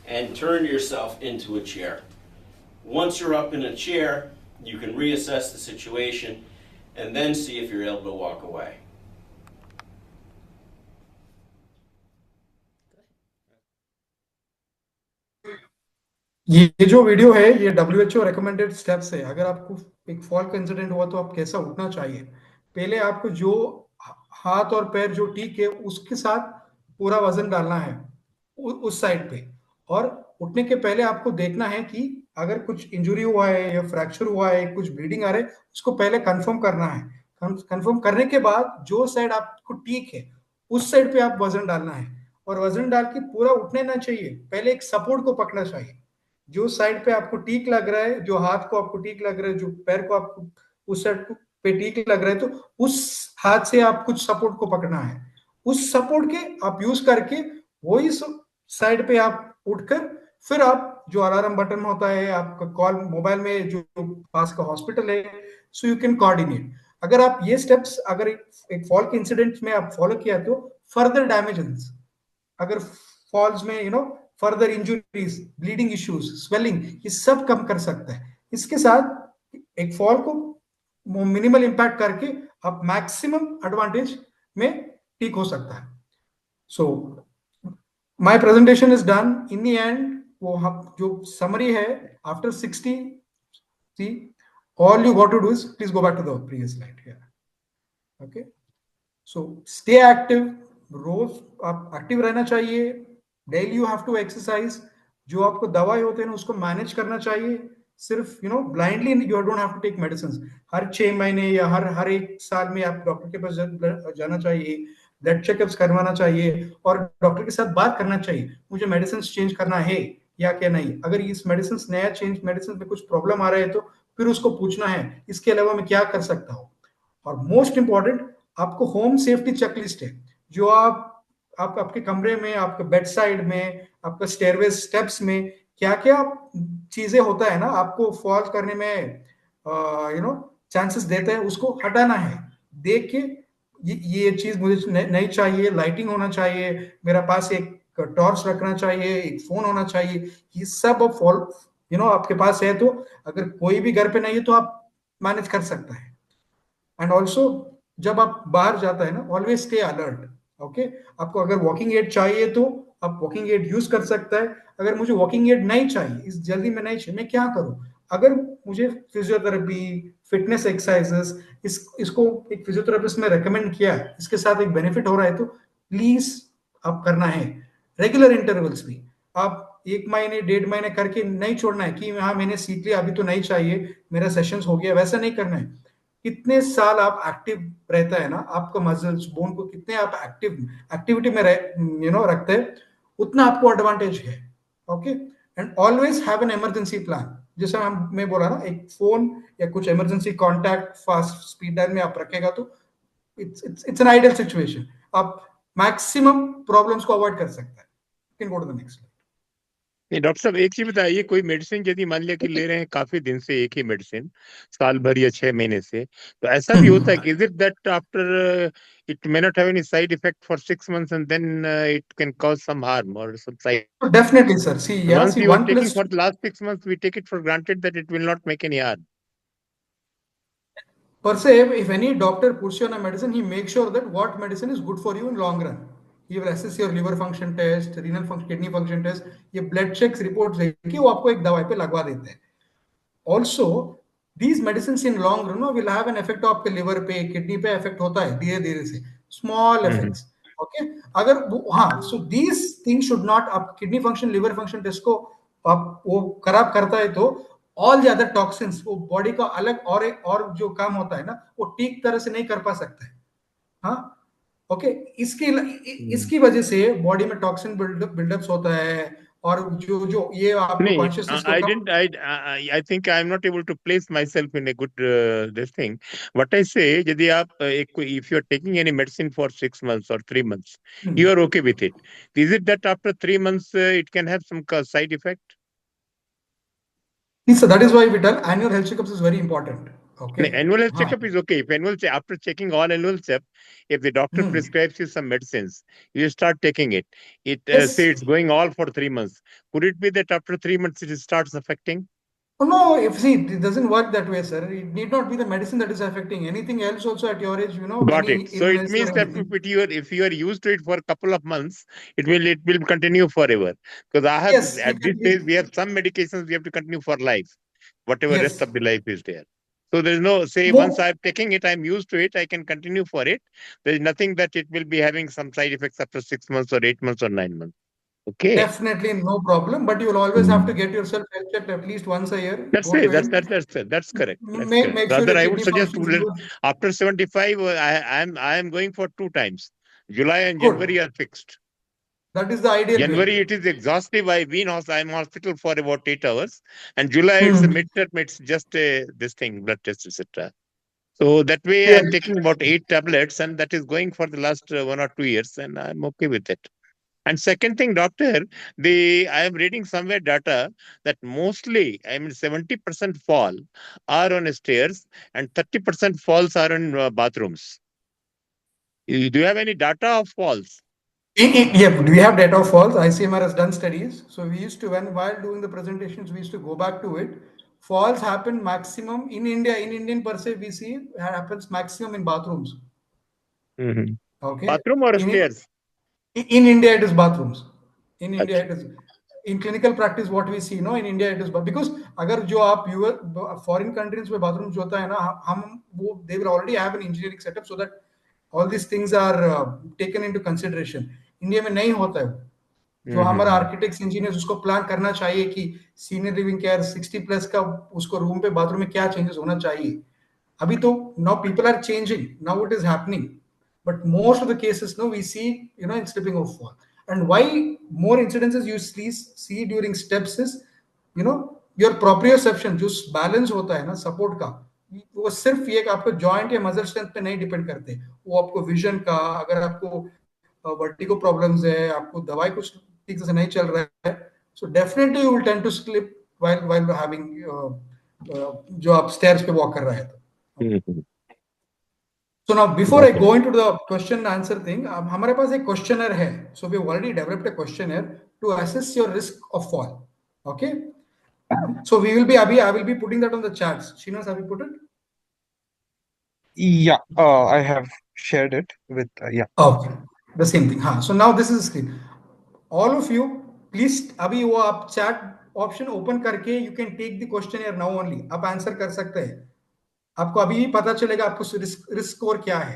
and turn yourself into a chair. Once you're up in a chair, you can reassess the situation and then see if you're able to walk away. ये जो video है ये WHO recommended steps है. अगर आपको एक fall का incident हुआ तो आप कैसा उठना चाहिए. पहले आपको जो हाथ और पैर जो ठीक है उसके साथ पूरा वजन डालना है उस साइड पे, और उठने के पहले आपको देखना है कि अगर कुछ इंजुरी हुआ है या फ्रैक्चर हुआ है, कुछ ब्लीडिंग आ रहा है, उसको पहले कंफर्म करना है. कंफर्म करने के बाद जो साइड आपको ठीक है उस साइड पे आप वजन डालना है, और वजन डाल के पूरा उठने ना चाहिए. पहले एक सपोर्ट को पकड़ना चाहिए. जो साइड पे आपको ठीक लग रहा है, जो हाथ को आपको ठीक लग रहा है, जो पैर को आपको उस साइड पे ठीक लग रहा है, तो उस हाथ से आप कुछ सपोर्ट को पकड़ना है. उस सपोर्ट के आप यूज करके वही साइड पे आप उठकर फिर आप जो अलार्म बटन होता है आपका कॉल मोबाइल में जो पास का हॉस्पिटल है, सो यू कैन कोऑर्डिनेट. अगर आप ये स्टेप्स अगर एक फॉल के इंसिडेंट में आप फॉलो किया तो फर्दर डैमेजेस, अगर फॉल्स में further injuries, bleeding issues, swelling, ये सब कम कर सकता है। इसके साथ एक फॉल को मिनिमल इंपैक्ट करके आप मैक्सिमम एडवांटेज में ठीक हो सकता है। So my presentation is done. In the end वो जो समरी है after 60, see, all you got to do is please go back to the previous slide here. Okay, so stay active, रोज आप एक्टिव रहना चाहिए, daily you have to exercise, जो आपको दवाई होते हैं उसको मैनेज करना चाहिए, सिर्फ blindly you don't have to take medicine. हर 6 महीने या हर 1 साल में आप डॉक्टर के पास जाना चाहिए, ब्लड चेकअप्स करवाना चाहिए और डॉक्टर के साथ बात करना चाहिए, मुझे मेडिसिन चेंज करना है या क्या नहीं। अगर इस मेडिसिन नया चेंज मेडिसिन में कुछ प्रॉब्लम आ रहा है तो फिर उसको पूछना है इसके अलावा मैं क्या कर सकता हूँ। और मोस्ट इंपॉर्टेंट आपको होम सेफ्टी चेकलिस्ट है, जो आप आपके कमरे में, आपके बेड साइड में, आपका स्टेयरवेज स्टेप्स में क्या क्या चीजें होता है ना आपको फॉल करने में चांसेस देते हैं, उसको हटाना है। देख के ये चीज मुझे नहीं चाहिए, लाइटिंग होना चाहिए, मेरा पास एक टॉर्च रखना चाहिए, एक फोन होना चाहिए, ये सब फॉल आपके पास है तो अगर कोई भी घर पे नहीं है तो आप मैनेज कर सकता है। एंड ऑल्सो जब आप बाहर जाता है ना, ऑलवेज स्टे अलर्ट। ओके, आपको अगर वॉकिंग एड चाहिए तो आप वॉकिंग एड यूज कर सकता है। अगर मुझे वॉकिंग एड नहीं चाहिए, इस जल्दी में नहीं चाहिए, मैं क्या करूं? अगर मुझे फिजियोथेरेपी, फिटनेस एक्सरसाइजेस, इसको एक फिजियोथेरेपिस्ट ने रेकमेंड किया, इसके साथ एक बेनिफिट हो रहा है तो प्लीज आप करना है। रेगुलर इंटरवल्स भी आप 1 महीने 1.5 महीने करके नहीं छोड़ना है कि हाँ मैंने सीख लिया अभी तो नहीं चाहिए, मेरा सेशंस हो गया, वैसा नहीं करना है। कितने साल आप एक्टिव रहता है ना, आपका मसल्स बोन को कितने आप एक्टिविटी में रखते हैं, उतना आपको एडवांटेज है। Okay, and always have an emergency plan. जैसे मैं बोला ना, एक फोन या कुछ emergency contact fast speed dial में आप रखेगा तो इट्स एन आइडियल सिचुएशन, आप मैक्सिमम प्रॉब्लम्स को अवॉइड कर सकते हैं। Can go to the next. नहीं डॉक्टर साहब, एक चीज बताइए, कोई मेडिसिन यदि मान लिया कि ले रहे हैं काफी दिन से एक ही मेडिसिन, साल भर या 6 महीने से, तो ऐसा भी होता है कि is it that after it may not have any side effect for 6 months and then it can cause some harm or some side? Definitely, sir. See, yeah, once see, you are one taking plus for the last 6 months, we take it for granted that it will not make any harm. Per se, if any doctor puts you on a medicine, he makes sure that what medicine is good for you in long run. He will assess your liver function test, renal function, kidney function test, ये blood checks reports देखिए वो आपको एक दवाई पे लगवा देते हैं। Also, these medicines in long run will have an effect आपके liver पे, kidney पे effect होता है धीरे धीरे से, small effects. Okay, अगर हाँ, so these things should not, आप kidney function, liver function test को आप वो खराब करता है तो ऑल द अदर टॉक्सिन्स वो बॉडी का अलग और जो काम होता है ना वो ठीक तरह से नहीं कर पा सकता है। हाँ, ओके, इसकी वजह से बॉडी में टॉक्सिन बिल्डअप्स होता है और जो ये आपको कॉन्शियसनेस को I think I am not able to place myself in a good this thing. What I say, यदि आप if you are taking any medicine for 6 months or 3 months, you are okay with it. Is it that after 3 months it can have some side effect? So that is why we tell annual health checkups is very important. Okay. Annual health checkup is okay. If after checking all annual checkup, if the doctor prescribes you some medicines, you start taking it. It say it's going all for 3 months. Could it be that after 3 months it starts affecting? Oh, no, it doesn't work that way, sir. It need not be the medicine that is affecting. Anything else also at your age, Got it. So it means that if you are used to it for a couple of months, it will continue forever. Because I have at this stage we have some medications we have to continue for life, whatever rest of the life is there. So there is no say once I'm taking it, I'm used to it, I can continue for it. There is nothing that it will be having some side effects after 6 months or 8 months or 9 months. Okay. Definitely no problem, but you will always have to get yourself health checked at least once a year. That's it. That's correct. Make sure Rather, I would suggest after 75, I am going for 2 times. July and January are fixed. That is the ideal. January it is exhaustive. I am hospital for about 8 hours, and July it's a midterm. It's just this thing, blood test, etc. So that way I'm taking about 8 tablets, and that is going for the last 1 or 2 years, and I'm okay with it. And second thing, doctor, I am reading somewhere data that mostly, 70% fall are on stairs and 30% falls are in bathrooms. Do you have any data of falls? Yeah, we have data of falls. ICMR has done studies. So we used to, while doing the presentations, we used to go back to it. Falls happen maximum in India, in Indian per se, we see happens maximum in bathrooms. Okay. Bathroom or stairs? In India, it is bathrooms. In India, it is. In clinical practice, what we see, in India, it is because अगर जो आप foreign countries में bathrooms होता है ना, they will already have an engineering setup so that all these things are taken into consideration. India में नहीं होता है जो हमारा आर्किटेक्ट्स इंजीनियर्स उसको प्लान करना चाहिए कि सीनियर लिविंग केयर 60+ का उसको रूम पे बाथरूम में क्या चेंजेस होना चाहिए. अभी तो now people are changing, now it is happening, but most of the cases we see in slipping of fall. And why more incidences you see during steps is your proprioception जो balance होता है ना support का, वो सिर्फ ये कि आपको joint या muscle strength पे नहीं depend करते, वो आपको vision का, अगर आपको vertigo problems है, आपको दवाई कुछ ठीक से नहीं चल रहा है, so definitely you will tend to slip while having जो आप stairs पे walk कर रहे हैं. So now, before I go into the question and answer thing, हमारे पास एक questionnaire है. So we have already developed a questionnaire to assess your risk of fall. Okay. So I will be putting that on the charts. Srinivas, have you put it? Yeah, I have shared it with yeah. Okay, the same thing. So now this is the screen. All of you, please, अभी वो आप chat option open करके you can take the questionnaire now only. आप answer कर सकते हैं. आपको अभी भी पता चलेगा आपको रिस्क स्कोर क्या है.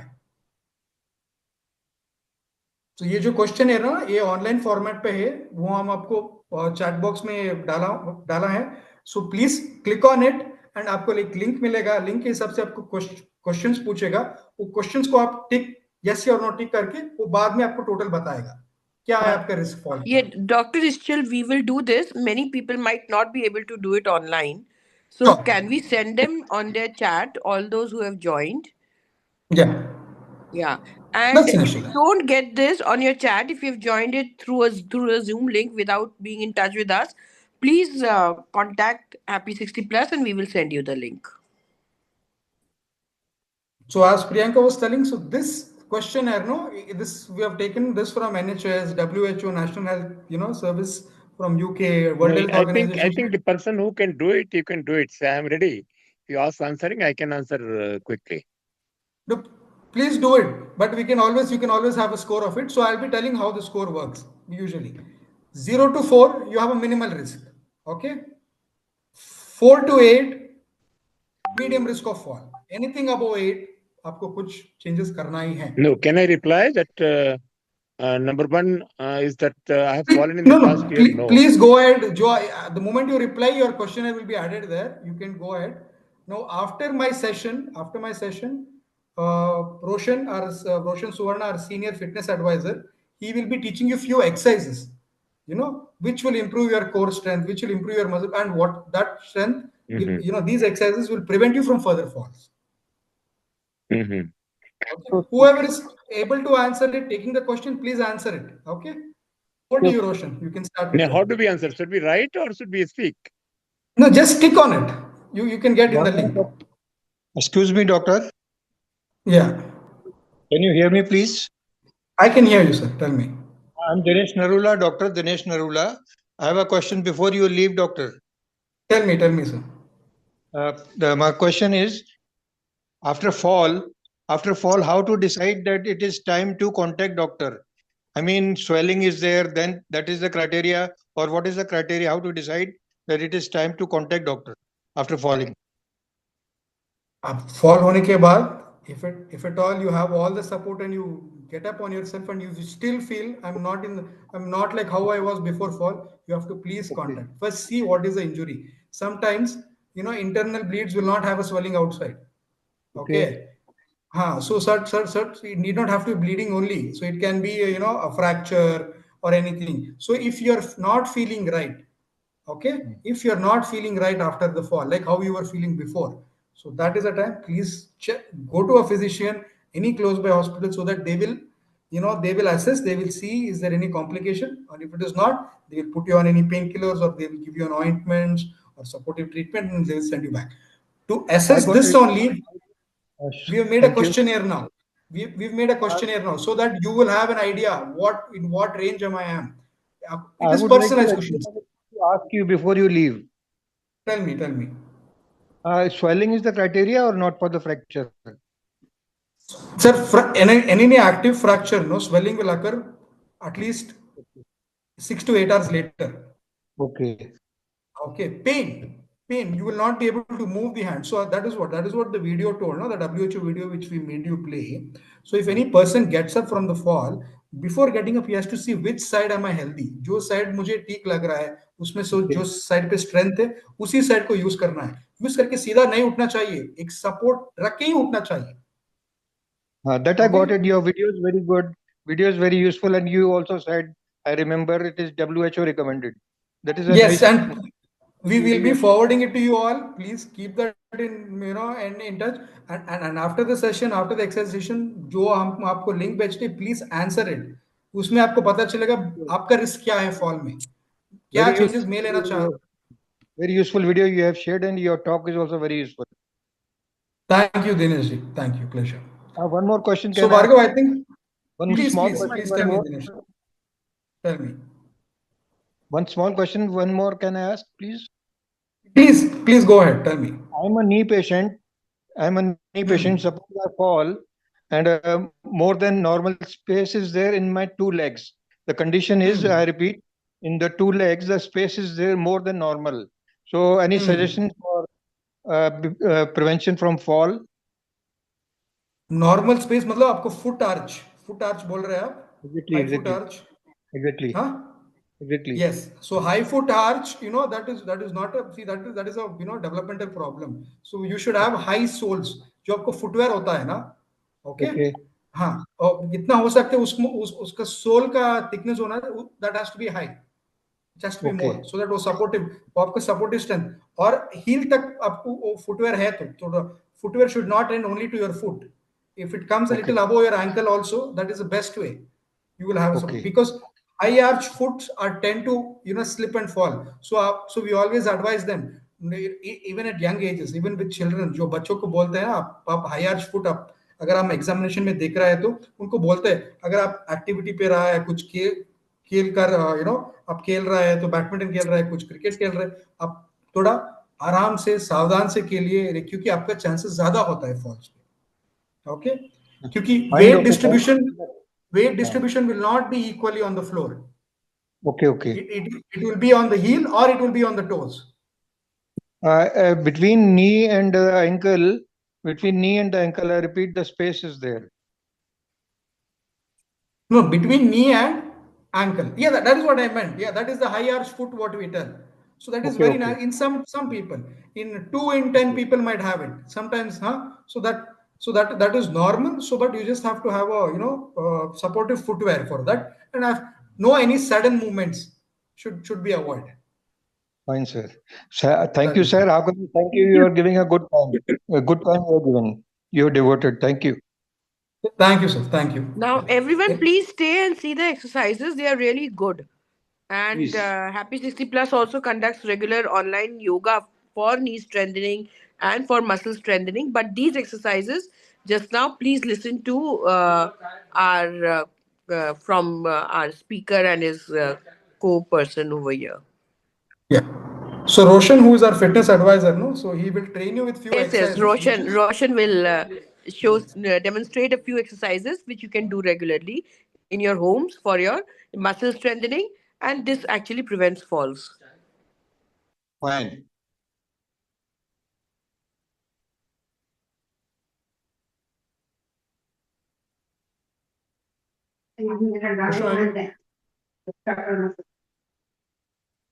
तो ये जो क्वेश्चन है ना, ये ऑनलाइन फॉर्मेट पे है, वो हम आपको चैट बॉक्स में डाला है. So please click on it and आपको एक लिंक मिलेगा. लिंक के हिसाब से आपको क्वेश्चंस पूछेगा. वो क्वेश्चंस को आप टिक यस या नो टिक करके वो बाद में आपको टोटल बताएगा क्या है आपका रिस्क फॉल. ये doctor still we will do this. Many people might not be able to do it online. So can we send them on their chat, all those who have joined? Yeah. And if you don't get this on your chat, if you've joined it through a Zoom link without being in touch with us, please contact Happy 60 Plus and we will send you the link. So as Priyanka was telling, so this questionnaire, we have taken this from NHS, WHO, National Health, Service, from UK, World Health Organization. I think the person who can do it, you can do it. So I am ready. If you ask answering, I can answer quickly. No, please do it. But you can always have a score of it. So I'll be telling how the score works. Usually, 0 to 4, you have a minimal risk. Okay. 4 to 8, medium risk of fall. Anything above 8, आपको कुछ changes करना ही है. No, can I reply that? Number one is that I have fallen in the past year. No. Please go ahead. The moment you reply, your questionnaire will be added there. You can go ahead. Now, after my session, Roshan Suvarna, our senior fitness advisor, he will be teaching you few exercises, which will improve your core strength, which will improve your muscle, and what that strength, these exercises will prevent you from further falls. Okay. Whoever is able to answer it, taking the question, please answer it. Okay. Over to you, Roshan. You can start. Now, how do we answer? Should we write or should we speak? No, just click on it. You can get in the link. Excuse me, doctor. Yeah. Can you hear me, please? I can hear you, sir. Tell me. I'm Dinesh Narula, Dr. Dinesh Narula. I have a question before you leave, doctor. Tell me, sir. My question is, after fall, how to decide that it is time to contact doctor? I mean, swelling is there, then that is the criteria, or what is the criteria? How to decide that it is time to contact doctor after falling? Fall होने के बाद, if at all you have all the support and you get up on yourself and you still feel I'm not like how I was before fall, you have to please contact. First, see what is the injury. Sometimes internal bleeds will not have a swelling outside. Okay. So it need not have to be bleeding only. So it can be a fracture or anything. So if you're not feeling right, okay, if you're not feeling right after the fall, like how you were feeling before, so that is a time, please go to a physician, any close by hospital, so that they will they will assess, they will see is there any complication, or if it is not, they will put you on any painkillers, or they will give you an ointment or supportive treatment, and they will send you back. To assess this only, we have made a questionnaire now. We've made a questionnaire now, so that you will have an idea in what range am I am. It is personalized questions. Ask you before you leave. Tell me. Swelling is the criteria or not for the fracture? Sir, any active fracture, no swelling will occur at least 6 to 8 hours later. Okay. Pain. You will not be able to move the hand. So that is what the video told, no? The WHO video which we made you play. So if any person gets up from the fall, before getting up, he has to see which side am I healthy. जो side मुझे ठीक लग रहा है, उसमें से जो side पे strength है, उसी side को use करना है. Use करके सीधा नहीं उठना चाहिए. एक support रख के ही उठना चाहिए. That I got it. Your video is very good. Video is very useful, and you also said, I remember it is WHO recommended. That is a yes, nice. And we will be forwarding it to you all. Please keep that in touch. And after the session, after the exercise session, जो हम आपको link भेजते, please answer it. उसमें आपको पता चलेगा आपका risk क्या है फॉल में, क्या चेंजेस मैं लेना चाह रहा हूं. Very useful video you have shared, and your talk is also very useful. Thank you, Dinesh ji. Thank you. Pleasure. One more question. So, Bhargav, I think. Please tell me, Dinesh. Tell me. One small question. One more. Can I ask, please? Please go ahead. Tell me. I'm a knee patient. Suppose I fall, and more than normal space is there in my two legs. The condition is, I repeat, in the two legs, the space is there more than normal. So, any suggestion for prevention from fall? Normal space मतलब आपको foot arch बोल रहे हैं आप? Exactly. Foot arch. Exactly. Huh? Exactly. Yes. So high foot arch, that is not a that is a developmental problem. So you should have high soles. जो आपको footwear होता है ना, okay? हाँ, और जितना हो सकते उसका सोल का thickness होना, that has to be high. It has to be more, so that वो supportive, आपका supportive strength. और heel तक आपको footwear है तो the footwear should not end only to your foot. If it comes a little above your ankle also, that is the best way. You will have support, because high arch foot tend to slip and fall. So we always advise them, even at young ages, even with children, जो बच्चों को बोलते हैं आप high arch foot आप अगर हम examination में देख रहा है तो उनको बोलते हैं, अगर आप एक्टिविटी पे रहा है, कुछ खेल कर आप खेल रहा है, तो बैडमिंटन खेल रहा है, कुछ क्रिकेट खेल रहा है, आप थोड़ा आराम से सावधान से खेलिए, क्योंकि आपका चांसेस ज्यादा होता है फॉल्स पे. Okay, क्योंकि weight distribution will not be equally on the floor. Okay. It will be on the heel or it will be on the toes. Between knee and the ankle, I repeat, the space is there. No, between knee and ankle. Yeah, that is what I meant. Yeah, that is the high arch foot what we tell. So that is very nice in some people. In 2 in 10 people might have it. Sometimes, So that is normal. So, but you just have to have a supportive footwear for that, and any sudden movements should be avoided. Fine, sir. Thank you, sir. Thank you. You are giving a good time. A good time you are giving. You are devoted. Thank you. Thank you, sir. Thank you. Now, everyone, please stay and see the exercises. They are really good. And Happy 60 Plus also conducts regular online yoga for knee strengthening and for muscle strengthening. But these exercises, just now, please listen to our speaker and his co-person over here. Yeah. So Roshan, who is our fitness advisor, so he will train you with few exercises. Yes, Roshan will demonstrate a few exercises which you can do regularly in your homes for your muscle strengthening, and this actually prevents falls. Fine.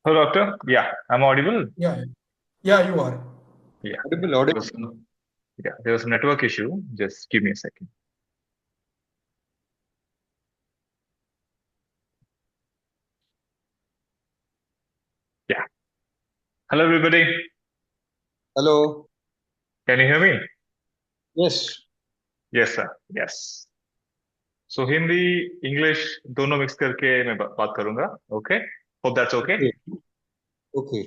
Hello, doctor. Yeah, I'm audible. Yeah, you are. Yeah, audible. There was a network issue. Just give me a second. Yeah. Hello, everybody. Hello. Can you hear me? Yes. Yes, sir. Yes. So Hindi English दोनों mix करके मैं बात करूंगा. Okay, hope that's okay. Okay.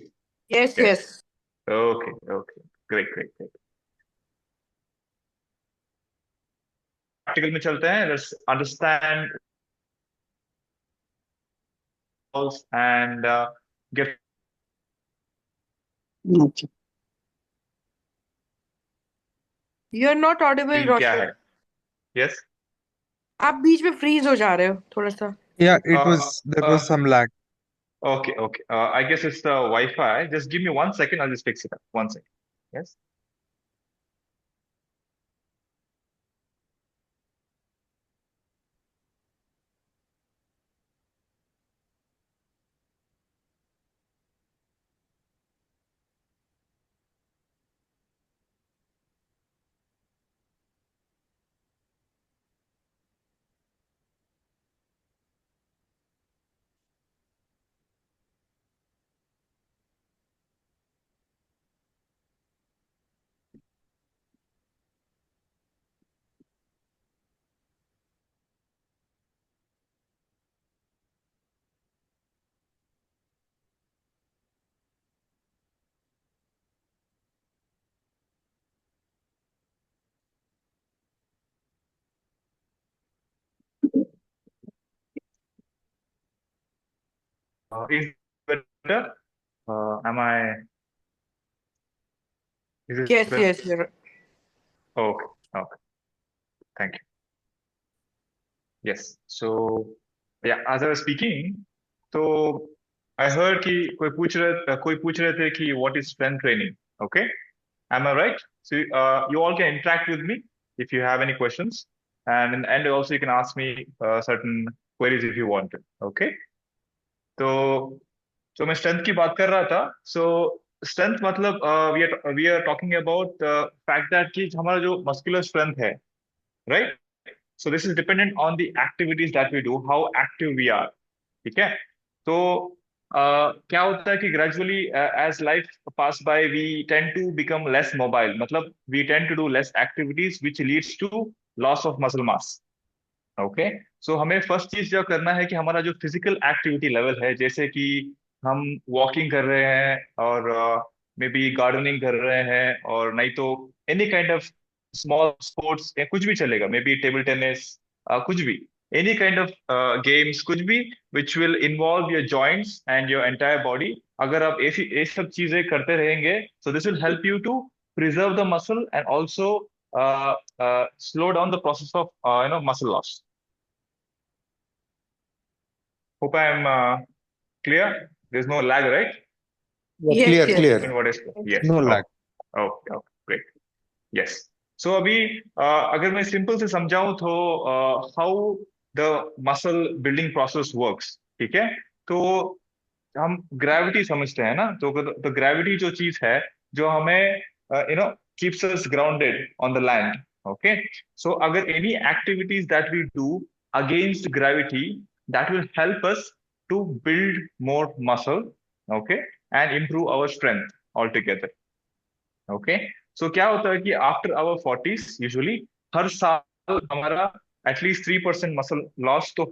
Yes, Yes. yes. Okay, okay. Great, great, great. Practical में चलते हैं. Let's understand and get. Okay. You're not audible, Screen क्या Roshan. है? Yes. आप बीच में freeze हो जा रहे हो थोड़ा सा. Yeah, there was some lag. Okay, okay. I guess it's the Wi-Fi. Just give me 1 second. I'll just fix it up. 1 second. Yes. Is it better? Am I? Is it Yes, better? yes, you're. Okay, okay. Thank you. Yes. So, yeah, as I was speaking, so I heard कि कोई पूछ रहे थे कि what is strength training? Okay, am I right? So you all can interact with me if you have any questions, and also you can ask me certain queries if you want to. Okay. तो मैं strength की बात कर रहा था. So strength मतलब we are talking about fact that कि हमारा जो मस्कुलर स्ट्रेंथ है, right? So this is dependent on the activities that we do, how active we are. ठीक है. तो क्या होता है कि gradually as life pass by we tend to become less mobile, मतलब we tend to do less activities which leads to loss of muscle mass. Okay. So हमें first चीज जो करना है कि हमारा जो फिजिकल एक्टिविटी लेवल है, जैसे कि हम वॉकिंग कर रहे हैं और मे बी गार्डनिंग कर रहे हैं, और नहीं तो any kind of small sports या कुछ भी चलेगा, मे बी टेबल टेनिस, कुछ भी, एनी काइंड ऑफ गेम्स, कुछ भी which will involve your joints and your entire body. अगर आप ऐसी सब चीजें करते रहेंगे, so this will help you to preserve the muscle and also slow down the process of muscle loss. Hope I am clear. There's no lag, right? Yeah, clear, yes. clear. In what is yes. No lag. Okay, okay, great. Yes. So अभी अगर मैं simple से समझाऊं तो how the muscle building process works. ठीक है. तो हम ग्रेविटी समझते हैं ना, तो ग्रेविटी जो चीज है जो हमें keeps us grounded on the land. Okay. So अगर any activities that we do against gravity, that will help us to build more muscle, okay, and improve our strength altogether. Okay. So क्या होता है कि after our 40s usually हर साल हमारा at least 3% muscle loss तो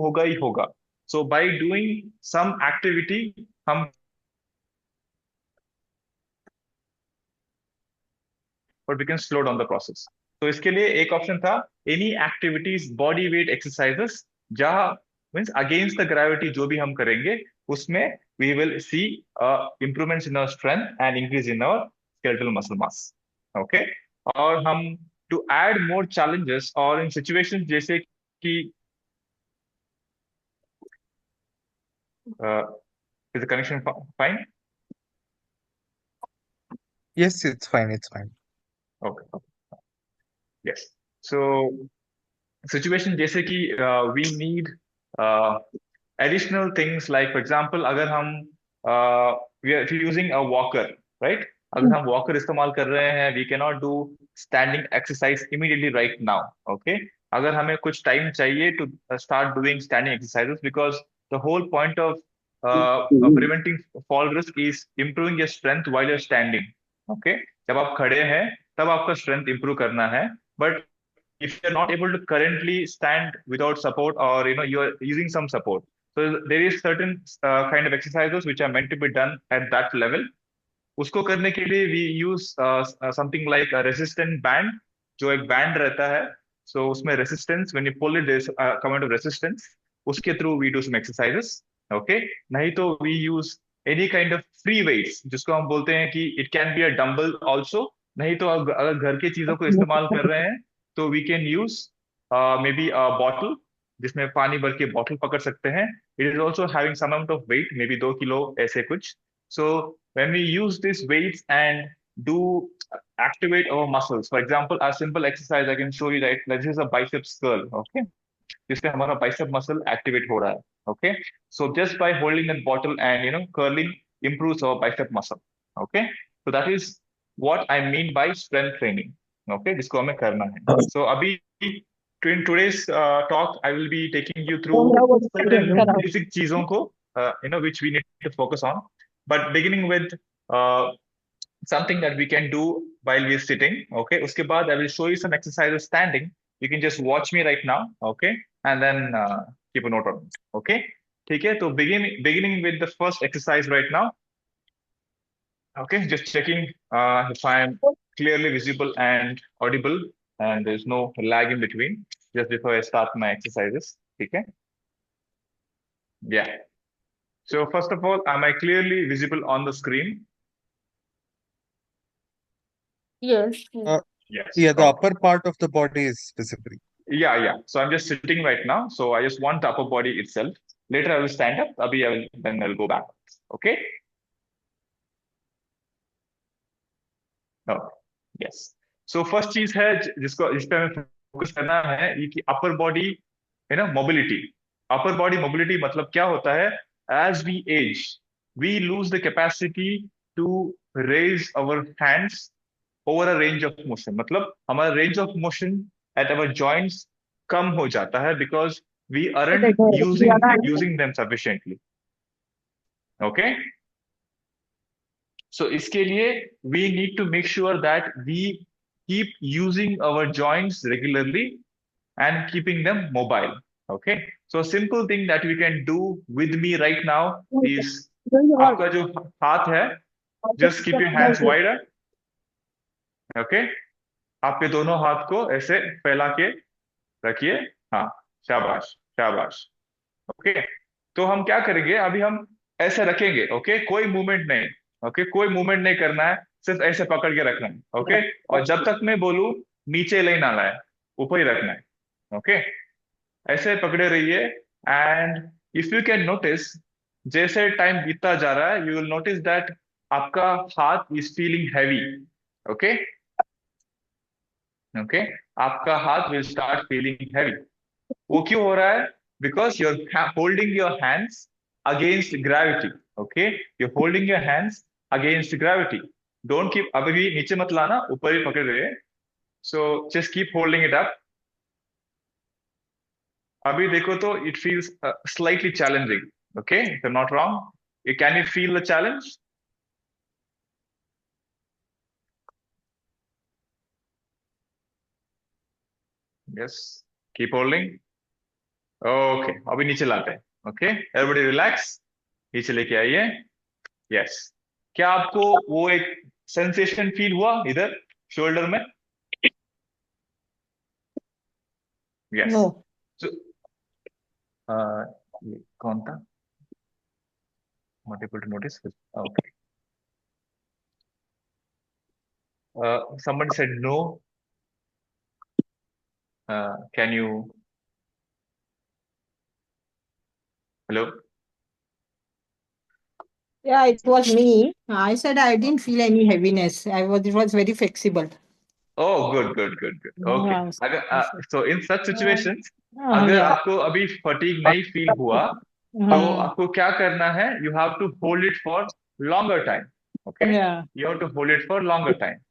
होगा ही होगा. So by doing some activity हम but we can slow down the process. तो इसके लिए एक ऑप्शन था any activities body weight exercises, जहाँ मीन्स अगेंस्ट द ग्रेविटी जो भी हम करेंगे उसमें we will see improvements in our strength and increase in our skeletal muscle mass. Okay. और हम to add more challenges और in situations जैसे कि is the connection fine? Yes, it's fine. It's fine. Okay. Okay. Yes. So situation जैसे कि we need additional things like for example अगर हम we are using a walker, right? अगर हम walker इस्तेमाल कर रहे हैं, we cannot do standing exercise immediately right now. Okay. अगर हमें कुछ time चाहिए to start doing standing exercises, because the whole point of preventing fall risk is improving your strength while you're standing. Okay. जब आप खड़े हैं तब आपका strength improve करना है, but if you're not able to currently stand without support, or you're using some support, so there is certain kind of exercises which are meant to be done at that level. उसको करने के लिए we use something like a resistant band, जो एक band रहता है. So उसमें resistance, when you pull it, there's a amount of resistance. उसके through we do some exercises. Okay, नहीं तो we use any kind of free weights, जिसको हम बोलते हैं कि it can be a dumbbell also. नहीं तो अगर घर के चीजों को इस्तेमाल कर रहे हैं तो we can use maybe a bottle, जिसमें पानी भर के बॉटल पकड़ सकते हैं. It is also having some amount of weight, maybe 2 kilo ऐसे कुछ. So when we use these weights and do activate our muscles, for example, a simple exercise I can show you, that this is a biceps curl. Okay, जिससे हमारा bicep muscle activate हो रहा है. Okay, so just by holding that bottle and curling improves our bicep muscle. Okay, so that is what I mean by strength training. Okay, जिसको हमें करना है. So अभी in today's talk I will be taking you through certain basic चीजों को which we need to focus on. But beginning with something that we can do while we're sitting. Okay, उसके बाद I will show you some exercises standing. You can just watch me right now. Okay, and then keep a note on it. Okay, ठीक है. तो beginning with the first exercise right now. Okay, just checking if I am clearly visible and audible, and there's no lag in between just before I start my exercises. Okay. Yeah. So first of all, am I clearly visible on the screen? Yes. Yes. Yeah, the upper part of the body is visible. Yeah. So I'm just sitting right now. So I just want the upper body itself. Later I will stand up. Then I'll go back. Okay. Oh, yes. So first चीज है जिस पे हमें focus करना है ये कि upper body mobility. Upper body mobility मतलब क्या होता है? As we age, we lose the capacity to raise our hands over a range of motion. मतलब हमारा range of motion at our joints कम हो जाता है because we aren't using them sufficiently. Okay. So इसके लिए we need to make sure that we keep using our joints regularly and keeping them mobile. Okay. So a simple thing that we can do with me right now is आपका जो हाथ है, just keep your hands wider. Okay. आपके दोनों हाथ को ऐसे फैला के रखिए. हाँ, शाबाश शाबाश. ओके, तो हम क्या करेंगे अभी? हम ऐसे रखेंगे. ओके, कोई मूवमेंट नहीं. ओके, कोई मूवमेंट नहीं करना है, सिर्फ ऐसे पकड़ के रखना है. ओके, और जब तक मैं बोलूं नीचे ले ना लाए, ऊपर ही रखना है. ओके, ऐसे पकड़े रहिए. And if you can notice, जैसे टाइम बीतता जा रहा है, यू विल नोटिस दैट आपका हाथ is feeling heavy. Okay okay, आपका हाथ विल स्टार्ट फीलिंग हैवी. वो क्यों हो रहा है? Because you're holding your hands against gravity. Okay, you're holding your hands against gravity. Don't keep, अभी नीचे मत लाना, ऊपर ही पकड़ रहे. So just keep holding it up. अभी देखो तो it feels slightly challenging. Okay, if I'm not wrong, can you feel the challenge? Yes, keep holding. Okay, अभी नीचे लाते हैं. Okay, everybody relax. नीचे लेके आइए. यस, क्या आपको वो एक सेंसेशन फील हुआ इधर शोल्डर में? यस. कौन था? Not able to notice. Okay. Somebody said no. Can you? Hello? Yeah, it was me. I said I didn't feel any heaviness. It was very flexible. Oh, good. Okay. Yeah, So in such situations, अगर आपको अभी fatigue नहीं feel हुआ, तो आपको क्या करना है? You have to hold it for longer time. Okay? Yeah. You have to hold it for longer time.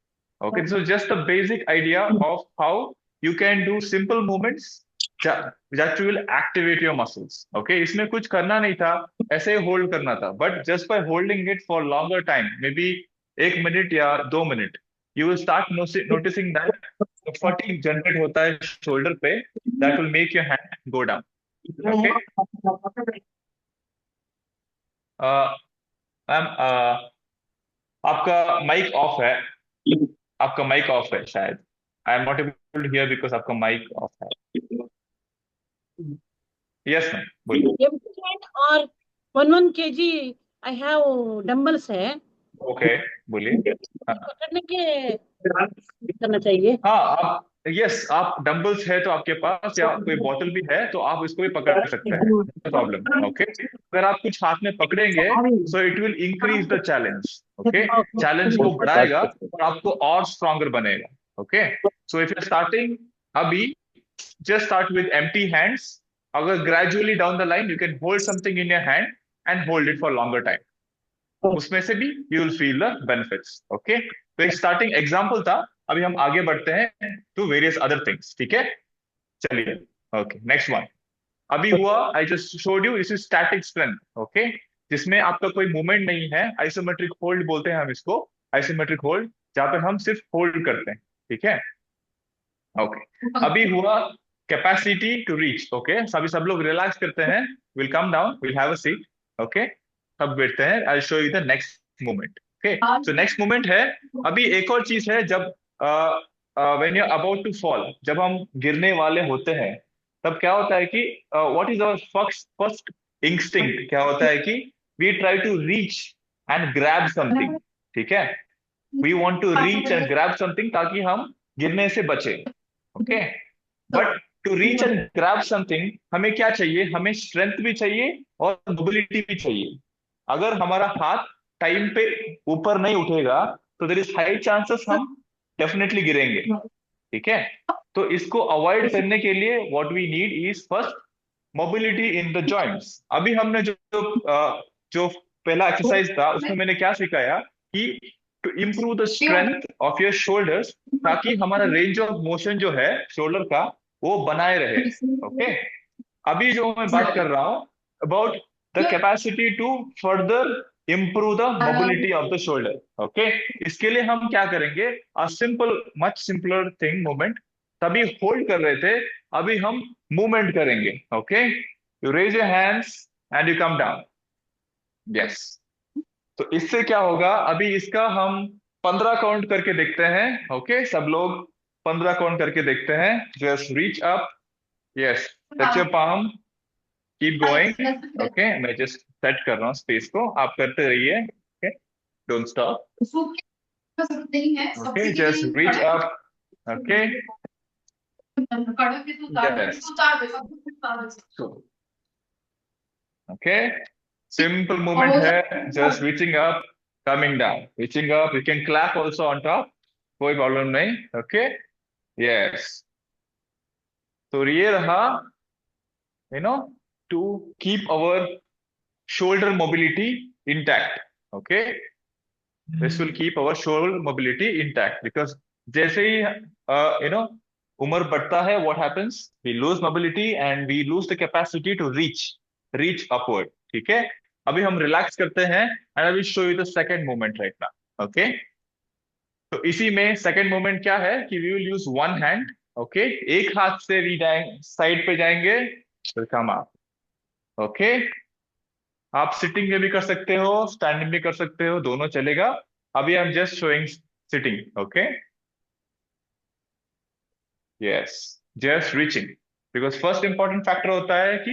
Okay. So just the basic idea of how you can do simple movements that will activate your muscles. Okay, इसमें कुछ करना नहीं था, ऐसे ही hold करना था. But just by holding it for longer time, maybe 1 minute या 2 minutes, you will start noticing that fatigue generate होता है शोल्डर पे, that will make your hand go down. Okay ma'am, आपका माइक ऑफ है. आपका mic off है शायद. I am not able to hear because आपका माइक ऑफ है. यस मैम, बोलिए. और 1 kg आई हैव डंबल्स है. ओके, बोलिए. पकड़ने के करना चाहिए. हाँ, आप यस, आप डंबल्स है तो आपके पास, या कोई बोतल भी है तो आप इसको भी पकड़ सकते हैं. No problem. ओके, अगर आप कुछ हाथ में पकड़ेंगे so it will increase the challenge. Okay, challenge को बढ़ाएगा और आपको और स्ट्रॉन्गर बनेगा. Okay, so if you starting अभी, just start with empty hands. अगर gradually down the line you can hold something in your hand and hold it for longer time. उसमें से भी you will feel the benefits. Okay, तो एक starting example था. अभी हम आगे बढ़ते हैं to various other things. ठीक है, चलिए. Okay, next one. अभी हुआ, I just showed you, this is static strength. Okay, जिसमें आपका कोई मूवमेंट नहीं है. आइसोमेट्रिक होल्ड बोलते हैं हम इसको, आइसोमेट्रिक होल्ड, जहां पे हम सिर्फ होल्ड करते हैं. ठीक है. ओके, अभी हुआ कैपेसिटी टू रीच. ओके, सब लोग रिलैक्स करते हैं. Will come down, will have a seat. Okay, सब बैठते हैं. I show you the next movement. Okay, so next movement है, अभी एक और चीज है, जब when you are about to fall, जब हम गिरने वाले होते हैं, तब क्या होता है कि what is our first instinct, क्या होता है कि we try to reach and grab something. ठीक है, we want to reach and grab something ताकि हम गिरने से बचे. Okay, but to reach and grab something हमें क्या चाहिए? हमें स्ट्रेंथ भी चाहिए और मोबिलिटी भी चाहिए. अगर हमारा हाथ टाइम पे ऊपर नहीं उठेगा तो देयर इज हाई चांसेस हम डेफिनेटली गिरेंगे. ठीक है, तो इसको अवॉइड करने के लिए what we need is first mobility in the joints. अभी हमने जो पहला एक्सरसाइज था उसमें मैंने क्या सिखाया कि to improve the strength of your shoulders, ताकि हमारा रेंज ऑफ मोशन जो है शोल्डर का वो बनाए रहे. ओके, अभी जो मैं बात कर रहा हूं about the capacity to further improve the mobility of the shoulder. Okay, इसके लिए हम क्या करेंगे? A simple, much simpler thing movement. तभी होल्ड कर रहे थे, अभी हम मूवमेंट करेंगे. Okay, you raise your hands and you come down. Yes, तो इससे क्या होगा? अभी इसका हम 15 काउंट करके देखते हैं. ओके, सब लोग 15 काउंट करके देखते हैं. Just reach up. Yes, touch your palm, keep going. Okay, मैं जस्ट सेट कर रहा हूँ स्पेस को, आप करते रहिए. Okay, don't stop. Okay, just reach up. Okay, okay, simple movement है, just reaching up, coming down, reaching up. You can clap also on top, कोई प्रॉब्लम नहीं. ओके, यस, तो ये रहा, to keep our shoulder mobility intact. Okay, this will keep our shoulder mobility intact because जैसे ही उम्र बढ़ता है, what happens? We lose mobility and we lose the capacity to reach upward. ठीक है, अभी हम रिलैक्स करते हैं and I will show you the second movement right now. Okay, तो इसी में सेकंड मूवमेंट क्या है कि we will use one hand. Okay, एक हाथ से भी साइड पे जाएंगे, कम आप. ओके, आप सिटिंग में भी कर सकते हो, स्टैंडिंग भी कर सकते हो, दोनों चलेगा. अभी I am just showing sitting. Okay, yes, just reaching, because first important factor होता है कि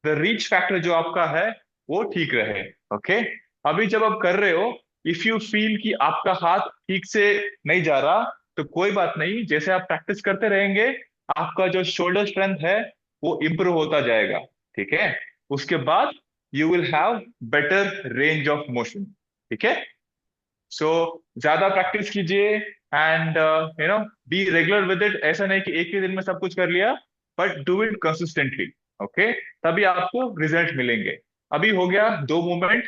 द रीच फैक्टर जो आपका है वो ठीक रहे. ओके, अभी जब आप कर रहे हो, इफ यू फील कि आपका हाथ ठीक से नहीं जा रहा तो कोई बात नहीं, जैसे आप प्रैक्टिस करते रहेंगे आपका जो शोल्डर स्ट्रेंथ है वो इंप्रूव होता जाएगा. ठीक है, उसके बाद you will have better range of motion. ठीक है, सो ज्यादा प्रैक्टिस कीजिए and be regular with it. ऐसा नहीं कि एक ही दिन में सब कुछ कर लिया, but do it consistently. Okay, तभी आपको रिजल्ट मिलेंगे. अभी हो गया 2 मूवमेंट.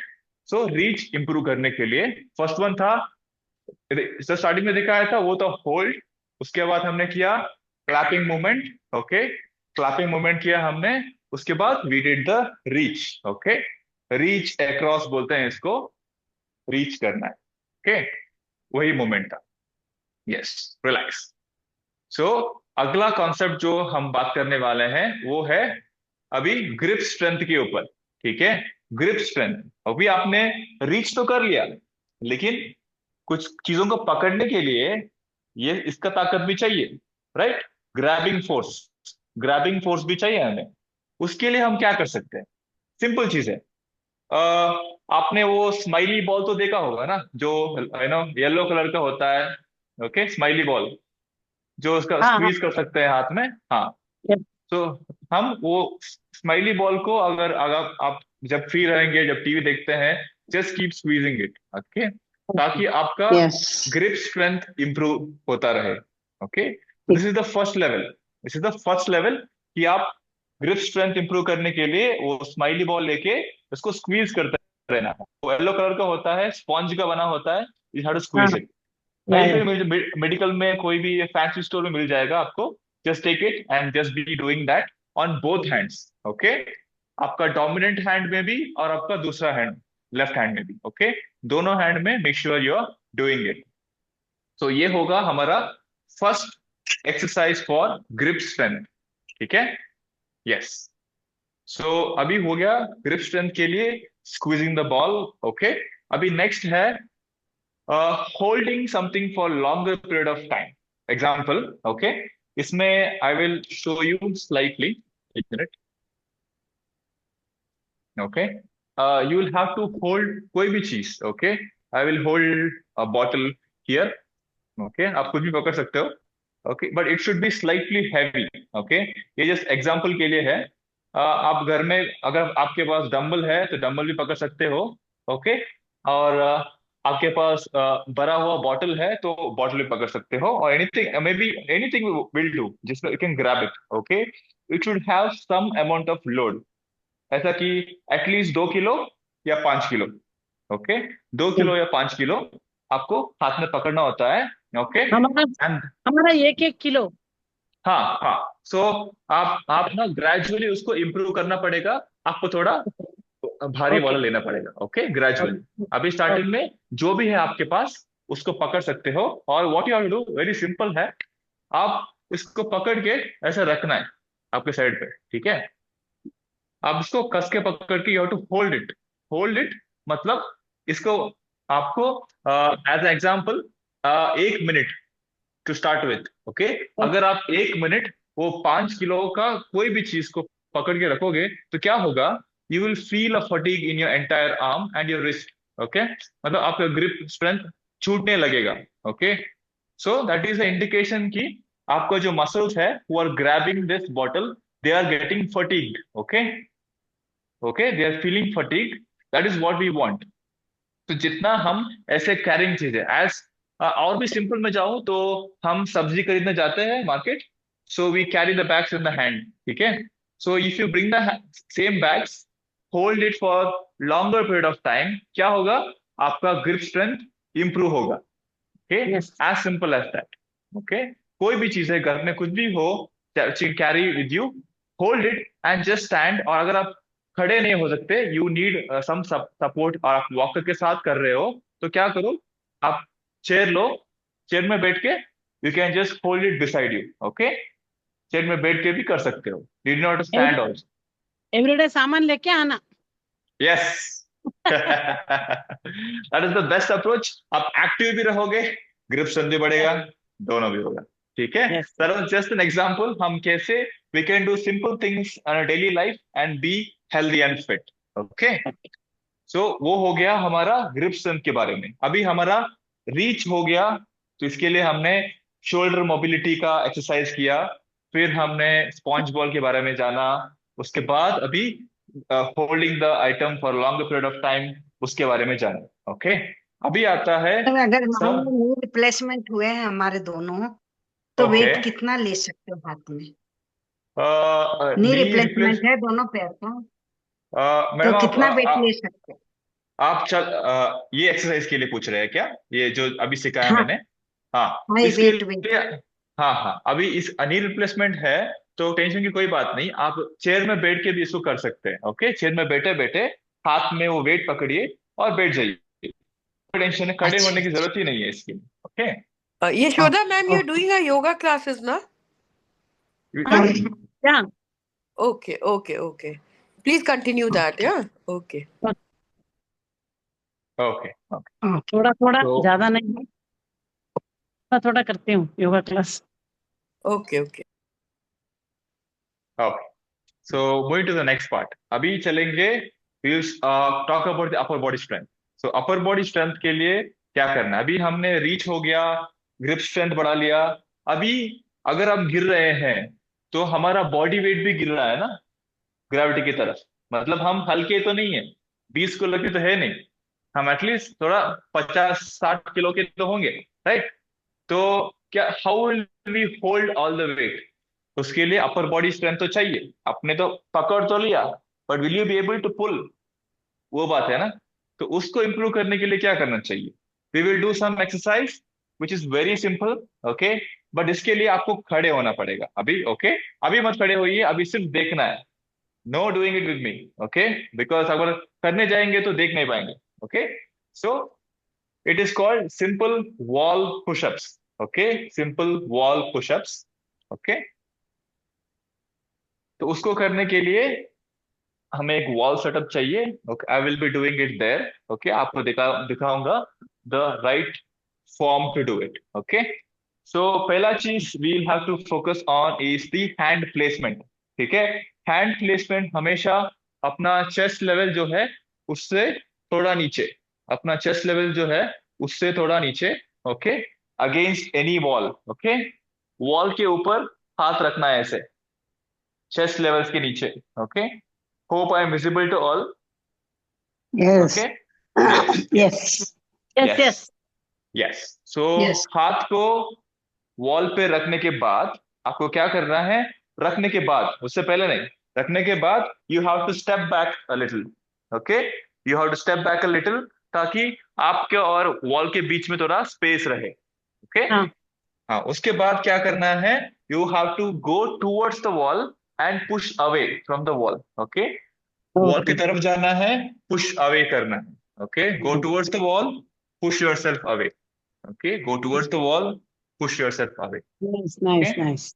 सो रीच इंप्रूव करने के लिए फर्स्ट वन था, जो स्टार्टिंग में दिखाया था, वो तो होल्ड. उसके बाद हमने किया clapping movement. Okay, clapping movement किया हमने. उसके बाद we did the reach. Okay, reach across बोलते हैं इसको, रीच करना है. ओके, वही मूवमेंट था. Yes, relax. सो अगला कॉन्सेप्ट जो हम बात करने वाले हैं वो है अभी ग्रिप स्ट्रेंथ के ऊपर, ठीक है। ग्रिप स्ट्रेंथ, अभी आपने रीच तो कर लिया, लेकिन कुछ चीजों को पकड़ने के लिए ये इसका ताकत भी चाहिए, राइट। ग्रैबिंग फोर्स भी चाहिए हमें। उसके लिए हम क्या कर सकते हैं? सिंपल चीज है। आपने वो स्माइली बॉल तो देखा होगा ना, जो येलो कलर का होता है, ओके, स्माइली बॉल, जो उसका हाँ हाँ स्क्वीज कर सकते हैं हाथ में। हाँ, yep, तो हम वो स्माइली बॉल को अगर अगर आप जब फ्री रहेंगे, जब टीवी देखते हैं, just keep squeezing it, okay, ताकि आपका yes. ग्रिप स्ट्रेंथ इंप्रूव होता रहे, okay. This is the first level, कि आप ग्रिप स्ट्रेंथ इंप्रूव करने के लिए वो स्माइली बॉल लेके उसको स्क्वीज करते रहना है। वो येलो कलर का होता है, स्पॉन्ज का बना होता है, यू हैव टू हाँ स्क्वीज इट। या कहीं पे मेडिकल में कोई भी फैंसी स्टोर में मिल जाएगा आपको। Just take it and just be doing that on both hands, okay. आपका डोमिनेंट हैंड में भी और आपका दूसरा हैंड, लेफ्ट हैंड में भी, ओके। दोनों हैंड में make sure you are doing it. तो ये होगा हमारा first exercise for grip strength, ठीक है। यस, सो अभी हो गया ग्रिप स्ट्रेंथ के लिए स्क्वीजिंग द बॉल, ओके। अभी नेक्स्ट है holding something for longer period of time. Example, okay. इसमें I will show you slightly. एक minute. Okay. You will have to hold कोई भी चीज, okay. I will hold a bottle here, okay. आप कुछ भी पकड़ सकते हो, okay. But it should be slightly heavy, okay. ये just example के लिए है। आप घर में अगर आपके पास डंबल है तो डंबल भी पकड़ सकते हो, ओके। और आपके पास भरा हुआ बॉटल है तो बॉटल भी पकड़ सकते हो, और anything, may be anything will do जिसमें you can grab it, okay. It should have some amount of load, ऐसा कि एटलीस्ट 2 किलो या 5 किलो, ओके। 2 किलो या 5 किलो आपको हाथ में पकड़ना होता है, ओके। एंड हमारा 1-1 किलो। हाँ हाँ, सो आप ना ग्रेजुअली उसको इम्प्रूव करना पड़ेगा, आपको थोड़ा भारी वाला लेना पड़ेगा, ओके, ग्रेजुअली। अभी स्टार्टिंग में जो भी है आपके पास उसको पकड़ सकते हो, और what you have to do very simple है, आप इसको पकड़ के ऐसा रखना है आपके साइड पे, ठीक है। आप इसको कस के पकड़ के you have to hold it मतलब इसको आपको as example 1 minute to start with, okay. अगर आप 1 मिनट वो 5 किलो का कोई भी चीज को पकड़ के रखोगे तो क्या होगा, you will feel a fatigue in your entire arm and your wrist, okay. मतलब आपका ग्रिप स्ट्रेंथ छूटने लगेगा, okay. So that is the indication कि आपका जो मसल्स है who are grabbing this bottle, they are getting fatigued, okay, they are feeling fatigued, that is what we want. तो जितना हम ऐसे कैरिंग चीजें एज और भी सिंपल में जाऊं तो हम सब्जी खरीदने जाते हैं market, so we carry the bags in the hand, ठीक है। So if you bring the same bags, hold it for longer period of time, क्या होगा, आपका ग्रिप स्ट्रेंथ इंप्रूव होगा, okay. As simple as that, okay. कोई भी चीज है घर में, कुछ भी हो, carry with you, hold it and just stand. और अगर आप खड़े नहीं हो सकते, यू नीड सम सपोर्ट, और आप वॉकर के साथ कर रहे हो तो क्या करो, आप चेयर लो, चेयर में बैठ के you can just hold it beside you, okay. Chair में बैठ के भी कर सकते हो, need not stand also. Everyday सामान लेके आना। Yes, that is the best approach. आप एक्टिव भी रहोगे, ग्रिप स्ट्रेंथ भी बढ़ेगा, दोनों भी होगा, ठीक है। That was just an example हम कैसे we can do simple things in a daily life and be healthy and fit, okay. So वो हो गया हमारा ग्रिप स्ट्रेंथ के बारे में। अभी हमारा रीच हो गया, तो इसके लिए हमने शोल्डर मोबिलिटी का एक्सरसाइज किया, फिर हमने स्पॉन्ज बॉल के बारे में जाना, उसके बाद अभी holding the item for long period of time उसके बारे में जाना, ओके। अभी आता है अगर मान लो नी रिप्लेसमेंट हुए हैं हमारे दोनों, तो वेट कितना ले सकते हो हाथ में? नी रिप्लेसमेंट है दोनों पैर का, तो कितना वेट ले सकते हो? आप ये एक्सरसाइज के लिए पूछ रहे हैं क्या, ये जो अभी सिखाया मैंने? हाँ, इसके लिए हाँ हाँ, अभी इस नी रिप्लेसमेंट है तो टेंशन की कोई बात नहीं, आप चेयर में बैठ के भी इसको कर सकते हैं, ओके। चेयर में बैठे बैठे हाथ में वो वेट पकड़िए और बैठ जाइए, टेंशन है, खड़े होने की जरूरत ही नहीं है इसकी, okay. Yashoda ma'am, you're doing a yoga classes, na? Yeah. Okay. Please continue that, yeah? Okay. Okay. थोड़ा थोड़ा, So, ज्यादा नहीं, थोड़ा थोड़ा करती हूँ yoga class. Okay. okay. So moving to the next part. अभी चलेंगे, we'll talk about the upper body strength. So upper body strength के लिए क्या करना है? अभी हमने रीच हो गया, ग्रिप स्ट्रेंथ बढ़ा लिया. अभी अगर हम गिर रहे हैं तो हमारा बॉडी वेट भी गिर रहा है ना, ग्रेविटी की तरफ. मतलब हम हल्के तो नहीं है, 20 किलो के तो है नहीं, हम एटलीस्ट थोड़ा 50-60 किलो के तो होंगे, राइट? तो क्या, how will we hold all the weight? उसके लिए अपर बॉडी स्ट्रेंथ तो चाहिए. आपने तो पकड़ तो लिया, but will you be able to pull? वो बात है ना. तो उसको इंप्रूव करने के लिए क्या करना चाहिए? We will do some exercise which is very simple, okay. But इसके लिए आपको खड़े होना पड़ेगा अभी, ओके. अभी मत खड़े होइए, अभी सिर्फ देखना है. No doing it with me, okay, because अगर करने जाएंगे तो देख नहीं पाएंगे, okay. So it is called simple wall pushups, okay, simple wall pushups, okay. तो उसको करने के लिए हमें एक वॉल सेटअप चाहिए. Okay, I will be doing it there, okay. आपको दिखाऊंगा the right form to do it, okay. So पहला चीज we will have to focus on is the hand placement, ठीक है. हैंड प्लेसमेंट हमेशा अपना चेस्ट लेवल जो है उससे थोड़ा नीचे, अपना चेस्ट लेवल जो है उससे थोड़ा नीचे, okay, against any wall, okay. Wall के ऊपर हाथ रखना है ऐसे, chest levels के नीचे, okay. Hope I am visible to all. Yes. Okay. Yes. So Yes. हाथ को वॉल पे रखने के बाद आपको क्या करना है? रखने के बाद, उससे पहले नहीं, रखने के बाद you have to step back a little, okay. You have to step back a little ताकि आपके और वॉल के बीच में थोड़ा स्पेस रहे, okay. हाँ, उसके बाद क्या करना है? You have to go towards the wall and push away from the wall, okay. Wall की तरफ जाना है, push away करना है, okay. Go towards the wall, push yourself away, okay. Go towards the wall, push yourself away. Nice.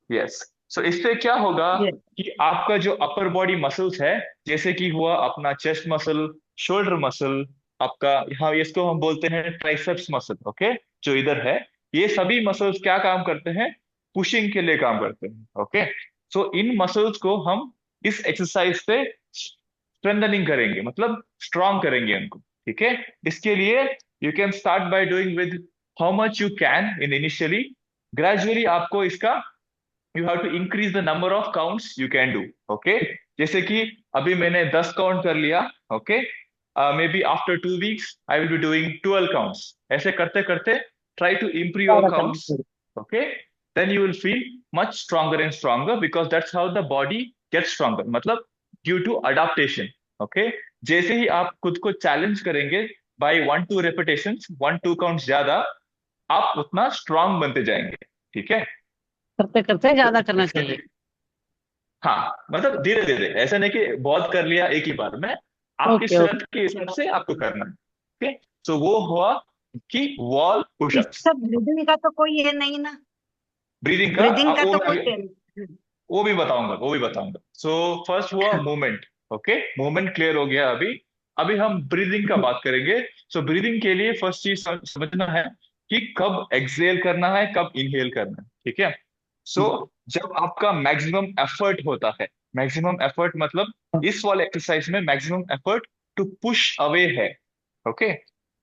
Yes. So इससे क्या होगा कि आपका जो अपर बॉडी मसल्स है, जैसे कि हुआ अपना चेस्ट मसल, शोल्डर मसल, आपका यहाँ इसको हम बोलते हैं ट्राइसेप्स मसल, ओके, जो इधर है, ये सभी मसल्स क्या काम करते हैं? पुशिंग के लिए काम करते हैं, ओके. सो इन मसल्स को हम इस एक्सरसाइज से स्ट्रेंथनिंग करेंगे, मतलब स्ट्रॉन्ग करेंगे उनको, ठीक है. इसके लिए you can start by doing with how much you can in initially. Gradually आपको इसका you have to increase the number of counts you can do, okay. जैसे कि अभी मैंने 10 काउंट कर लिया, okay. Maybe after 2 weeks I will be doing 12 counts. ऐसे करते करते try to improve your counts, okay. Then you will feel much stronger and stronger because that's how the body gets stronger. मतलब due to adaptation, okay. जैसे ही आप खुद को challenge करेंगे by 1-2 repetitions, 1-2 counts ज्यादा, आप उतना स्ट्रांग बनते जाएंगे, ठीक है. करते करते ज्यादा करना चाहिए. हाँ, मतलब धीरे धीरे, ऐसा नहीं कि बहुत कर लिया एक ही बार में, आपकी स्ट्रेंथ के हिसाब से आपको करना है, ओके. सो वो हुआ कि वॉल पुशअप्स. ब्रीदिंग का तो कोई ये नहीं ना, ब्रीदिंग का तो कोई वो भी बताऊंगा. सो फर्स्ट हुआ मूवमेंट, ओके. मूवमेंट क्लियर हो गया. अभी हम ब्रीदिंग का बात करेंगे. सो ब्रीदिंग के लिए फर्स्ट चीज समझना है कि कब एक्सहेल करना है, कब इनहेल करना है, ठीक है. सो जब आपका मैक्सिमम एफर्ट होता है, मैक्सिमम एफर्ट मतलब इस वाले एक्सरसाइज में maximum effort to push away है, okay.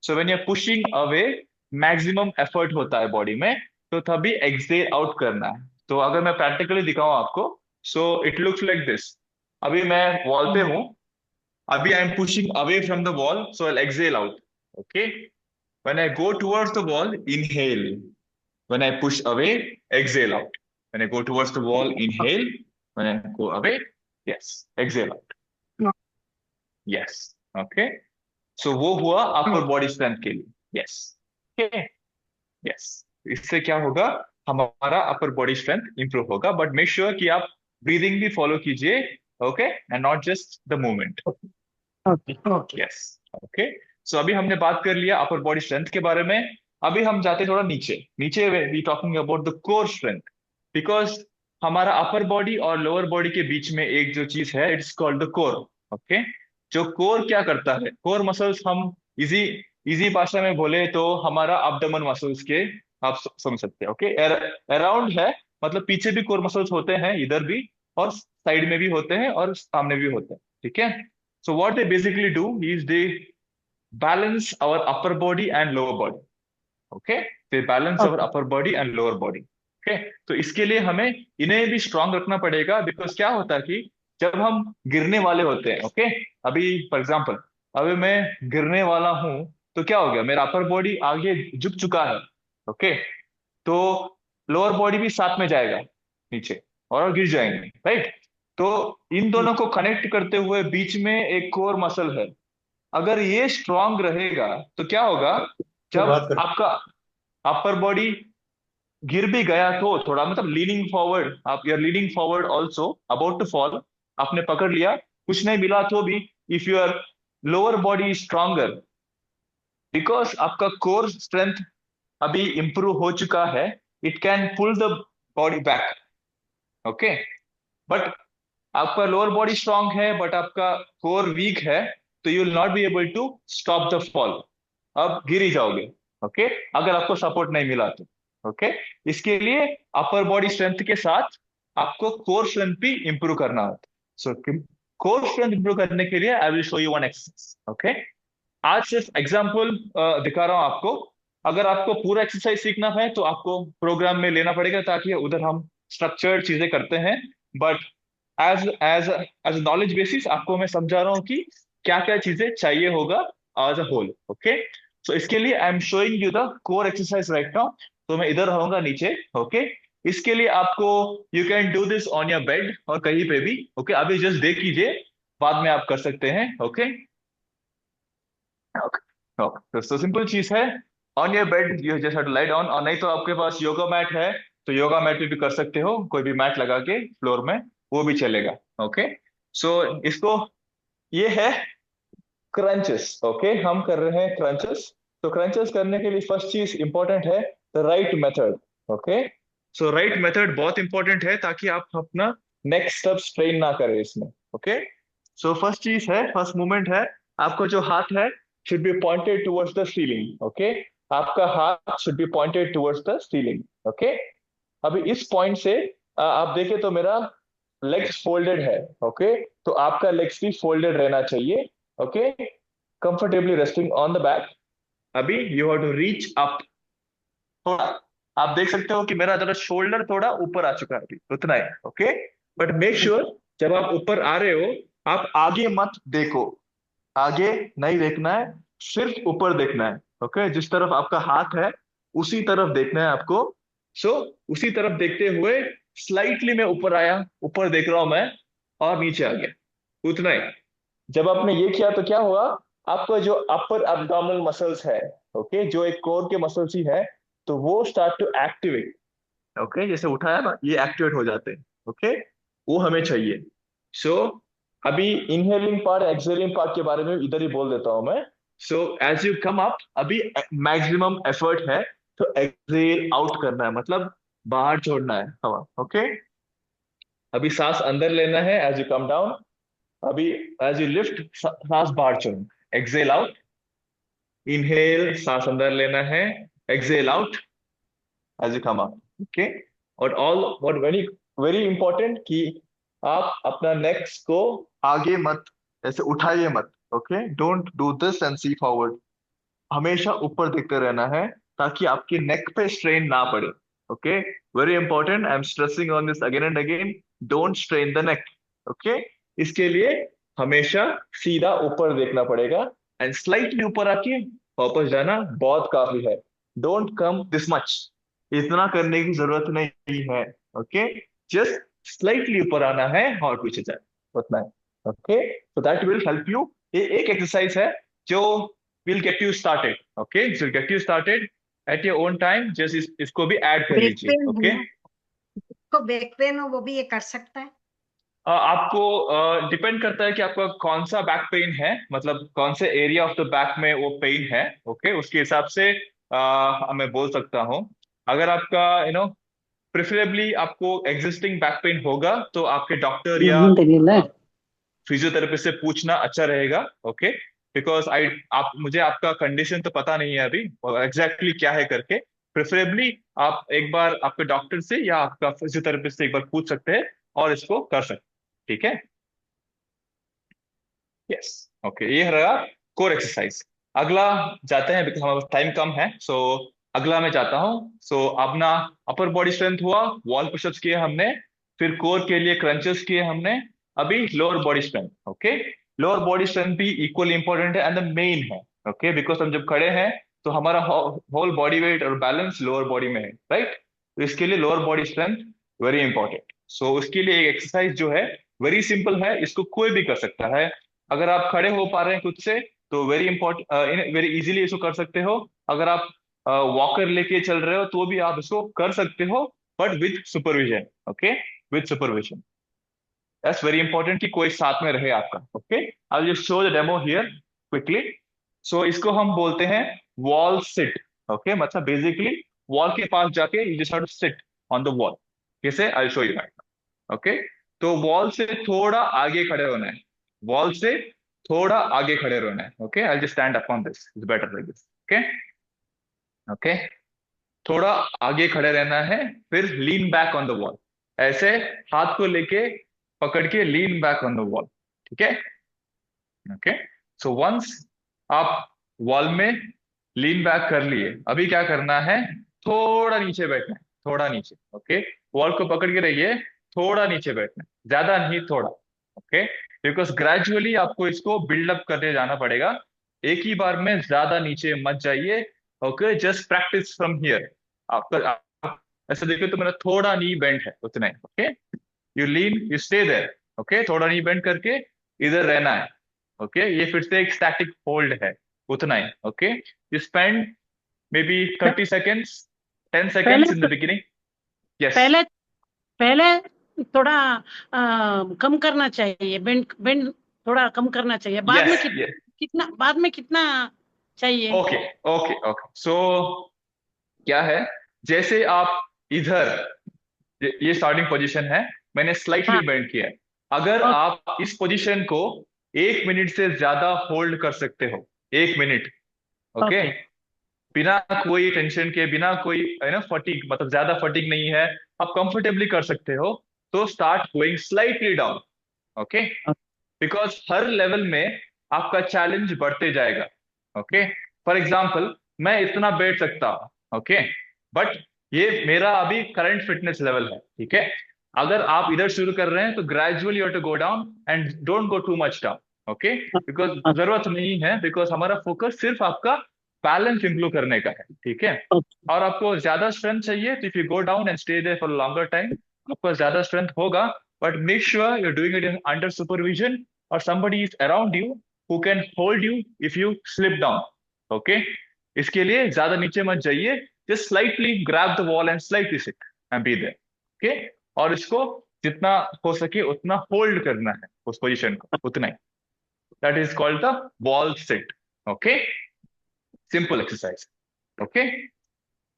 So when you are pushing away, maximum effort होता है बॉडी में, तो तभी एक्सहेल आउट करना है. तो अगर मैं प्रैक्टिकली दिखाऊं आपको, so it looks like this. अभी मैं वॉल पे हूं, अभी I am pushing away from the wall, so I will exhale out, okay. When I go towards the wall, inhale. When I push away, exhale out. When I go towards the wall, inhale. When I go away, yes, exhale out. Yes, okay. So वो हुआ अपर body strength के लिए. Yes, okay. Yes, इससे क्या होगा? हमारा upper body strength improve होगा. But make sure कि आप ब्रीदिंग भी फॉलो कीजिए, okay, and not just the movement. Okay. Yes, okay. So अभी हमने बात कर लिया अपर बॉडी स्ट्रेंथ के बारे में. अभी हम जाते थोड़ा नीचे नीचे we talking about the core strength, because हमारा अपर बॉडी और लोअर बॉडी के बीच में एक जो चीज है, it's called the core. Okay, जो कोर क्या करता है, कोर मसल्स हम इजी इजी भाषा में बोले तो हमारा अब्डोमेन मसल्स के आप समझ सकते हैं। ओके, अराउंड है, मतलब पीछे भी कोर मसल्स होते हैं, इधर भी और साइड में भी होते हैं और सामने भी होते हैं। ठीक है, so what they basically do is they balance our upper body and lower body. Okay, they balance our upper body and lower body. Okay, तो इसके लिए हमें इन्हें भी स्ट्रांग रखना पड़ेगा, बिकॉज क्या होता है कि जब हम गिरने वाले होते हैं, ओके, अभी फॉर एग्जाम्पल अभी मैं गिरने वाला हूं, तो क्या हो गया, मेरा अपर बॉडी आगे झुक चुका है। ओके, तो लोअर बॉडी भी साथ में जाएगा नीचे और गिर जाएंगे, राइट। तो इन दोनों को कनेक्ट करते हुए बीच में एक कोर मसल है, अगर ये स्ट्रांग रहेगा तो क्या होगा, जब आपका अपर बॉडी गिर भी गया तो थोड़ा, मतलब लीनिंग फॉरवर्ड, आप you are leaning forward also about to fall, आपने पकड़ लिया, कुछ नहीं मिला तो भी, if your lower body is stronger, because आपका कोर स्ट्रेंथ अभी इंप्रूव हो चुका है, it can pull the body back. Okay, but आपका लोअर बॉडी स्ट्रांग है बट आपका कोर वीक है, तो you will not be able to stop the fall, अब गिर ही जाओगे। ओके, अगर आपको सपोर्ट नहीं मिला तो। ओके, इसके लिए अपर बॉडी स्ट्रेंथ के साथ आपको कोर स्ट्रेंथ भी इंप्रूव करना होता है। सो कोर स्ट्रेंथ इंप्रूव करने के लिए आई will show you one exercise. Okay, आज सिर्फ एग्जांपल दिखा रहा हूं आपको, अगर आपको पूरा एक्सरसाइज सीखना है तो आपको प्रोग्राम में लेना पड़ेगा, ताकि उधर हम स्ट्रक्चर्ड चीजें करते हैं, but as as as knowledge basis आपको मैं समझा रहा हूँ कि क्या क्या चीजें चाहिए होगा एज अ होल। ओके, सो इसके लिए I am showing you the core exercise right now. तो मैं इधर रहूंगा नीचे। ओके, इसके लिए आपको you can do this on your bed और कहीं पे भी। ओके, अभी जस्ट देख कीजिए, बाद में आप कर सकते हैं। ओके, तो सिंपल चीज है, on your bed you just have to lie down, और नहीं तो आपके पास योगा मैट है तो योगा मैट पे भी कर सकते हो, कोई भी मैट लगा के फ्लोर में, वो भी चलेगा। ओके, सो इसको, ये है क्रंचेस। ओके, हम कर रहे हैं क्रंचेस। तो क्रंचेस करने के लिए फर्स्ट चीज इंपॉर्टेंट है the right method. Okay, so right method बहुत इंपॉर्टेंट है, ताकि आप अपना नेक्स्ट स्टेप स्ट्रेन ना करें इसमें। ओके, सो फर्स्ट चीज है, फर्स्ट मूवमेंट है, आपको जो हाथ है should be pointed towards the ceiling. Okay, आपका हाथ should be pointed towards the ceiling. Okay, अभी इस पॉइंट से आप देखें तो मेरा लेग्स फोल्डेड है। ओके, तो आपका लेग्स भी फोल्डेड रहना चाहिए। Okay, comfortably resting on the back. अभी you have to reach up, थोड़ा आप देख सकते हो कि मेरा जरा शोल्डर थोड़ा ऊपर आ चुका है, अभी उतना है। ओके, बट मेक श्योर जब आप ऊपर आ रहे हो आप आगे मत देखो, आगे नहीं देखना है, सिर्फ ऊपर देखना है। ओके, जिस तरफ आपका हाथ है उसी तरफ देखना है आपको। सो उसी तरफ देखते हुए स्लाइटली मैं ऊपर आया, ऊपर देख रहा हूं मैं, और नीचे आ गया, उतना ही। जब आपने ये किया तो क्या हुआ, आपका जो अपर एब्डोमिनल मसल्स है, ओके, जो एक कोर के मसल्स ही है, तो वो स्टार्ट टू एक्टिवेट। ओके, जैसे उठाया ना, ये एक्टिवेट हो जाते हैं। ओके, वो हमें चाहिए। सो अभी इनहेलिंग पार्ट एक्सहेलिंग पार्ट के बारे में इधर ही बोल देता हूं मैं। So as you come up, अभी मैक्सिमम एफर्ट है तो एक्सहेल आउट करना है, मतलब बाहर छोड़ना है हवा। ओके, अभी सांस अंदर लेना है एज यू कम डाउन, अभी एज यू लिफ्ट सांस बाहर छोड़ना, एक्सहेल आउट, इनहेल सांस अंदर लेना है, exhale out as you come up. Okay, और all what very very important कि आप अपना नेक्स को आगे मत ऐसे उठाइए मत। Okay, don't do this and see forward, हमेशा ऊपर देखते रहना है ताकि आपके नेक पे स्ट्रेन ना पड़े। Okay, very important, I am stressing on this again and again, don't strain the neck. Okay, इसके लिए हमेशा सीधा ऊपर देखना पड़ेगा एंड स्लाइटली ऊपर आके वापस जाना बहुत काफी है। डोंट कम दिस मच, इतना करने की जरूरत नहीं है। ओके, जस्ट स्लाइटली ऊपर आना है और पीछे जाए, उतना है। Okay, so that will help you. ये एक एक्सरसाइज है जो will get you started. Okay, will get you started at your own time, just इसको भी ऐड कर बैक लीजिए। पेन ओके, है, को बैक पेन हो वो भी ये कर सकता है। आपको डिपेंड करता है कि आपका कौन सा बैक पेन है, मतलब कौन से एरिया ऑफ द बैक में वो पेन है। ओके, उसके हिसाब से मैं बोल सकता हूँ, अगर आपका प्रेफरेबली आपको एग्जिस्टिंग बैक पेन होगा तो आपके डॉक्टर या फिजियोथेरेपिस्ट से पूछना अच्छा रहेगा। ओके, बिकॉज मुझे आपका कंडीशन तो पता नहीं है अभी एग्जैक्टली क्या है करके। प्रेफरेबली आप एक बार आपके डॉक्टर से या आपका फिजियोथेरेपिस्ट से एक बार पूछ सकते हैं और इसको कर सकते हैं। ठीक है, यस, ओके, ये रहा कोर एक्सरसाइज। अगला जाते हैं, बिकॉज हमारे पास टाइम कम है। सो अगला मैं जाता हूँ। सो अपना अपर बॉडी स्ट्रेंथ हुआ, वॉल पुशअप्स किए हमने, फिर कोर के लिए क्रंचेस किए हमने। अभी lower body strength. Okay, lower body strength भी इक्वली इंपॉर्टेंट है एंड द मेन है। ओके, बिकॉज हम जब खड़े हैं तो हमारा होल बॉडी वेट और बैलेंस लोअर बॉडी में है, राइट? तो इसके लिए lower body strength very important. So उसके लिए एक एक्सरसाइज जो है वेरी सिंपल है, इसको कोई भी कर सकता है। अगर आप खड़े हो पा रहे हैं खुद से तो वेरी इंपॉर्टेंट, वेरी इजीली इसको कर सकते हो। अगर आप वॉकर लेके चल रहे हो तो भी आप इसको कर सकते हो, but with supervision. Okay, with supervision, that's very important कि कोई साथ में रहे आपका। Okay, I will just show the demo here quickly. So इसको हम बोलते हैं वॉल सिट। ओके, मतलब बेसिकली वॉल के पास जाके you just have to sit on the wall. कैसे, I will show you right now. Okay, तो वॉल से थोड़ा आगे खड़े होना है, वॉल से थोड़ा आगे खड़े रहना है। Okay, I just stand up on this, it's better like this. Okay, okay, थोड़ा आगे खड़े रहना है, फिर lean back on the wall, ऐसे हाथ को लेके पकड़ के lean back on the wall. ठीक है, ओके। सो वंस आप वॉल में लीन बैक कर लिए, अभी क्या करना है, थोड़ा नीचे बैठना है, थोड़ा नीचे। ओके, वॉल को पकड़ के रहिए, थोड़ा नीचे बैठना है, ज्यादा नहीं, थोड़ा। ओके, बिकॉज ग्रेजुअली आपको इसको बिल्डअप करते जाना पड़ेगा, एक ही बार में ज्यादा नीचे मत जाइए। Okay, just practice from here. आपका ऐसा देखिए तो मेरा थोड़ा नी बेंड है, उतना ही। Okay, you lean, you stay there. Okay, थोड़ा नी बेंड करके इधर रहना है। ओके, ये फिर से एक स्टैटिक होल्ड है, उतना ही। Okay, you spend maybe 30 seconds, 10 seconds in the beginning. Yes. पहले थोड़ा कम करना चाहिए, बेंड बेंड थोड़ा कम करना चाहिए, बाद में कितना बाद में कितना चाहिए? ओके ओके ओके, सो क्या है, जैसे आप इधर, ये स्टार्टिंग पोजीशन है, मैंने स्लाइटली बेंड किया है। अगर आप इस पोजीशन को 1 मिनट से ज्यादा होल्ड कर सकते हो, 1 मिनट, ओके, बिना कोई टेंशन के, बिना कोई फटीग, मतलब ज्यादा फटीग नहीं है, आप कंफर्टेबली कर सकते हो, तो start going slightly down. Okay, because her level में आपका चैलेंज बढ़ते जाएगा। ओके, फॉर एग्जाम्पल मैं इतना बैठ सकता हूँ, ओके, बट ये मेरा अभी करंट फिटनेस लेवल है। ठीक है, अगर आप इधर शुरू कर रहे हैं तो gradually you have to go down and don't go too much down. Okay, because जरूरत नहीं है, बिकॉज हमारा फोकस सिर्फ आपका बैलेंस इंप्रूव करने का है। ठीक है, और आपको ज्यादा स्ट्रेंथ चाहिए तो if you go down and stay there for longer time, आपको ज्यादा स्ट्रेंथ होगा, but make sure you are doing it under supervision और somebody is around you who can hold you if you slip down. Okay, इसके लिए ज्यादा नीचे मत जाइए, just slightly grab the wall and slightly sit and be there. Okay, और इसको जितना हो सके उतना होल्ड करना है, उस पोजीशन को उतना ही। That is called the wall sit. Okay, simple exercise. Okay,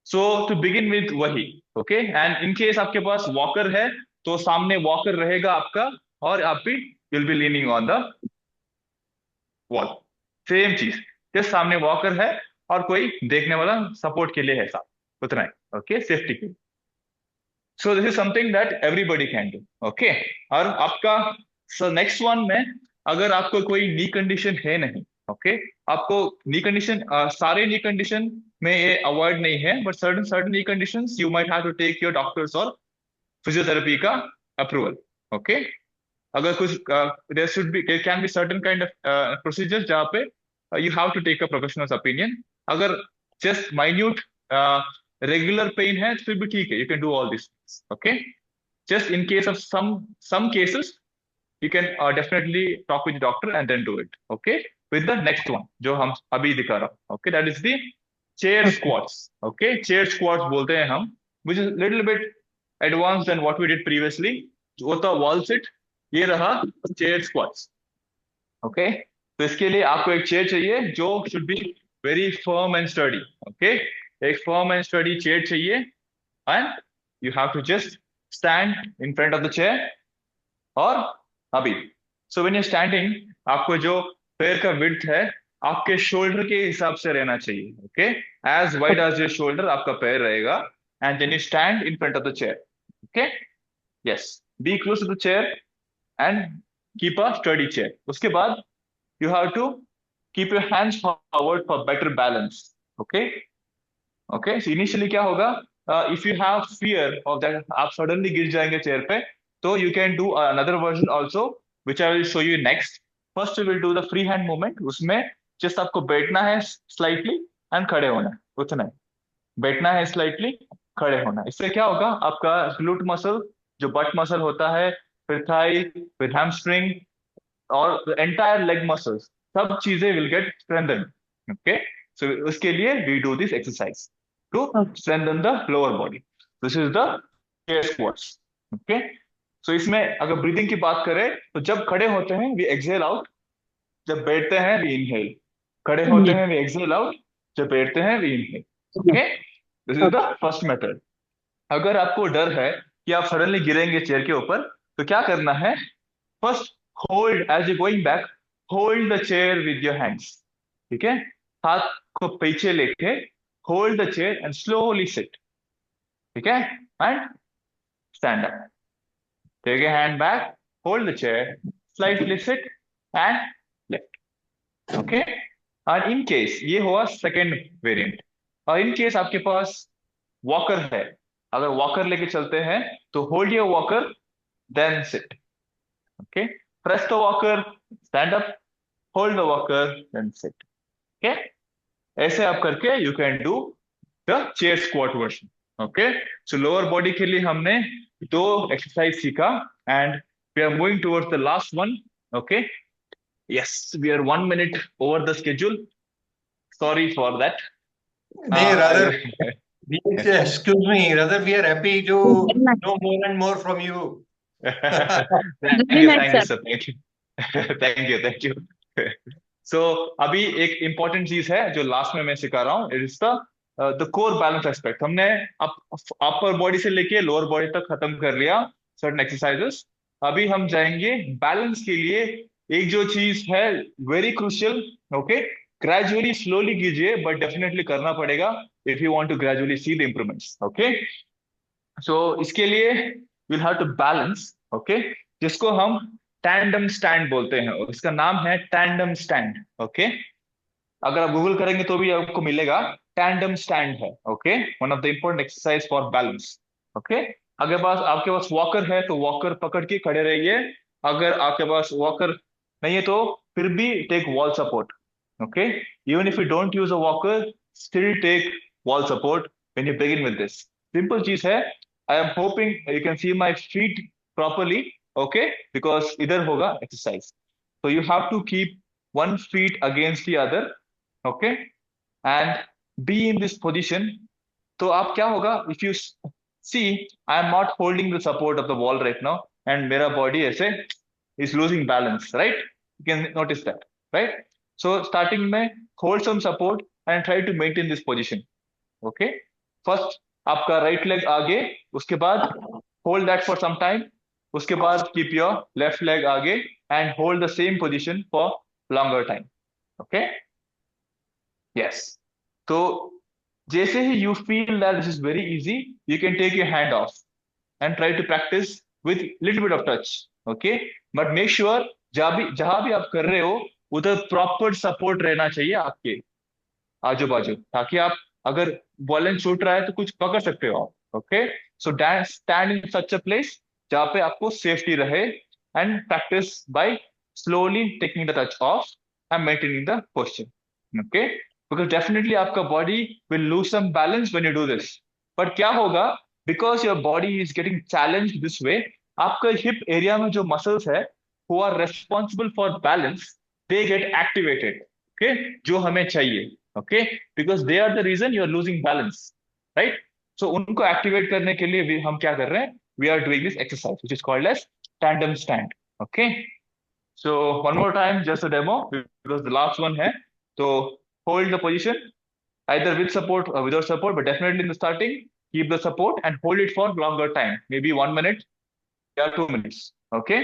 so to begin with वही। Okay, and in case आपके पास वॉकर है तो सामने वॉकर रहेगा आपका, और आप भी you'll be leaning on the wall. Same चीज, जस्ट सामने वॉकर है और कोई देखने वाला सपोर्ट के लिए है साथ, उतना ही। ओके, सेफ्टी के लिए। सो this is something that everybody can do. Okay, और आपका नेक्स्ट वन में, अगर आपको कोई नी कंडीशन है नहीं, ओके, आपको नी कंडीशन, सारे नी कंडीशन में ये अवॉइड नहीं है, but certain knee conditions you might have to take your doctor's और फिजियोथेरेपी का अप्रूवल। ओके, अगर कुछ there can be certain kind of procedures जहाँ पे you have to take a professional's opinion. अगर just minute regular pain है तो फिर भी ठीक है, you can do all these things. Okay, just in case of some cases you can definitely talk with the doctor and then do it. Okay, with the next one जो हम अभी दिखा रहा हूँ। Okay, that is the chair squats. Okay, chair squats बोलते हैं हम, which is little bit advanced than what we did previously. वो तो wall sit, ये रहा चेयर स्क्वाट्स। ओके, तो इसके लिए आपको एक चेयर चाहिए जो should be very firm and sturdy. Okay, एक फर्म एंड स्टडी चेयर चाहिए and you have to just stand in front of the chair और अभी सो व्हेन यू स्टैंडिंग आपको जो पैर का विड्थ है आपके शोल्डर के हिसाब से रहना चाहिए. Okay, as wide as your shoulder आपका पैर रहेगा and then you stand in front of the chair. Okay, yes, be close to the chair and keep a sturdy chair. उसके बाद you have to keep your hands forward for better balance. Okay, so initially क्या होगा, if you have fear of that आप suddenly गिर जाएंगे chair पे, तो you can do another version also which I will show you next. First we will do the free hand movement. उसमें just आपको बैठना है slightly and खड़े होना है, उतना है, बैठना है slightly, खड़े होना है. इससे क्या होगा, आपका glute muscle जो butt muscle होता है, फिर thigh, फिर hamstring और एंटायर लेग मसल्स, सब चीजें will get strengthen. Okay, so उसके लिए we do this exercise to strengthen the lower body. This is the chair squats. Okay, so इसमें अगर ब्रीदिंग की बात करें तो जब खड़े होते हैं वी एक्सहेल आउट, जब बैठते हैं वी इनहेल. खड़े होते हैं वी एक्सहेल आउट, जब बैठते हैं we inhale. Okay, this is the first method. अगर आपको डर है कि आप सडनली गिरेंगे चेयर के ऊपर, तो क्या करना है, first hold as you're going back, hold the chair with your hands. ठीक है, हाथ को पीछे लेके hold the chair and slowly sit. ठीक है, and stand up. Take a hand back, hold the chair, slightly sit and lift. Okay, and in case ये हुआ second variant. और in case आपके पास walker है, अगर walker लेके चलते हैं तो hold your walker then sit. Okay, press the walker, stand up, hold the walker, then sit. Okay, ऐसे आप करके you can do the chair squat version. Okay, so lower body के लिए हमने दो exercise सीखा and we are moving towards the last one. Okay, yes, we are 1 minute over the schedule. Sorry for that. Excuse me, rather we are happy to know more and more from you. Thank you, sir. Thank you. So अभी एक important चीज है जो last में मैं सिखा रहा हूँ. It is the core balance aspect. हमने upper body से लेके lower body तक खत्म कर लिया certain exercises. अभी हम जाएंगे balance के लिए. एक जो चीज है very crucial. Okay, gradually slowly कीजिए but definitely करना पड़ेगा if you want to gradually see the improvements. Okay, so इसके लिए we'll have to balance. Okay, जिसको हम tandem stand बोलते हैं, इसका नाम है tandem stand. Okay, अगर आप गूगल करेंगे तो भी आपको मिलेगा tandem stand है. Okay, one of the important exercise for balance. Okay, अगर आपके पास walker है तो walker पकड़ के खड़े रहिए. अगर आपके पास walker नहीं है तो फिर भी take wall support. Okay, even if you don't use a walker, still take wall support when you begin with this. Simple चीज है. I am hoping you can see my feet properly, okay? Because इधर होगा exercise. So you have to keep one feet against the other, okay? And be in this position. तो आप क्या होगा? If you see, I am not holding the support of the wall right now, and मेरा body ऐसे is losing balance, right? You can notice that, right? So starting में hold some support and try to maintain this position, okay? First आपका right leg आगे, उसके बाद hold that for some time, उसके बाद keep your left leg आगे and hold the same position for longer time. Okay, yes. तो जैसे ही you feel that this is very easy, you can take your hand off and try to practise with little bit of touch. Okay, but make sure जहां भी आप कर रहे हो उधर प्रॉपर सपोर्ट रहना चाहिए आपके आजू बाजू, ताकि आप अगर बैलेंस छूट रहा है तो कुछ पकड़ सकते हो आप. Okay, so stand in such a place जहां पे आपको सेफ्टी रहे and practise by slowly taking the touch off and maintaining the posture. Okay, because definitely आपका body will lose some balance when you do this. But क्या होगा, because your body is getting challenged this way, आपका hip area में जो muscles है who are responsible for balance, they get activated. Okay, जो हमें चाहिए. Okay, because they are the reason you are losing balance, right? So उनको activate करने के लिए हम क्या कर रहे हैं? We are doing this exercise which is called as tandem stand. Okay, so one more time, just a demo because the last one है. So hold the position either with support or without support, but definitely in the starting, keep the support and hold it for longer time, maybe 1 minute or 2 minutes. Okay,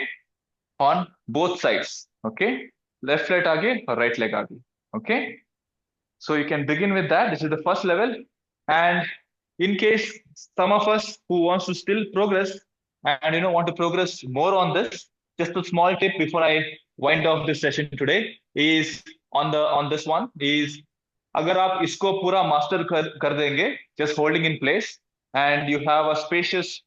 on both sides. Okay, left leg aage or right leg aage. Okay, so you can begin with that. This is the first level, and in case some of us who wants to still progress and want to progress more on this, just a small tip before I wind off this session today is on this one is, अगर आप इसको पूरा master कर देंगे, just holding in place, and you have a spacious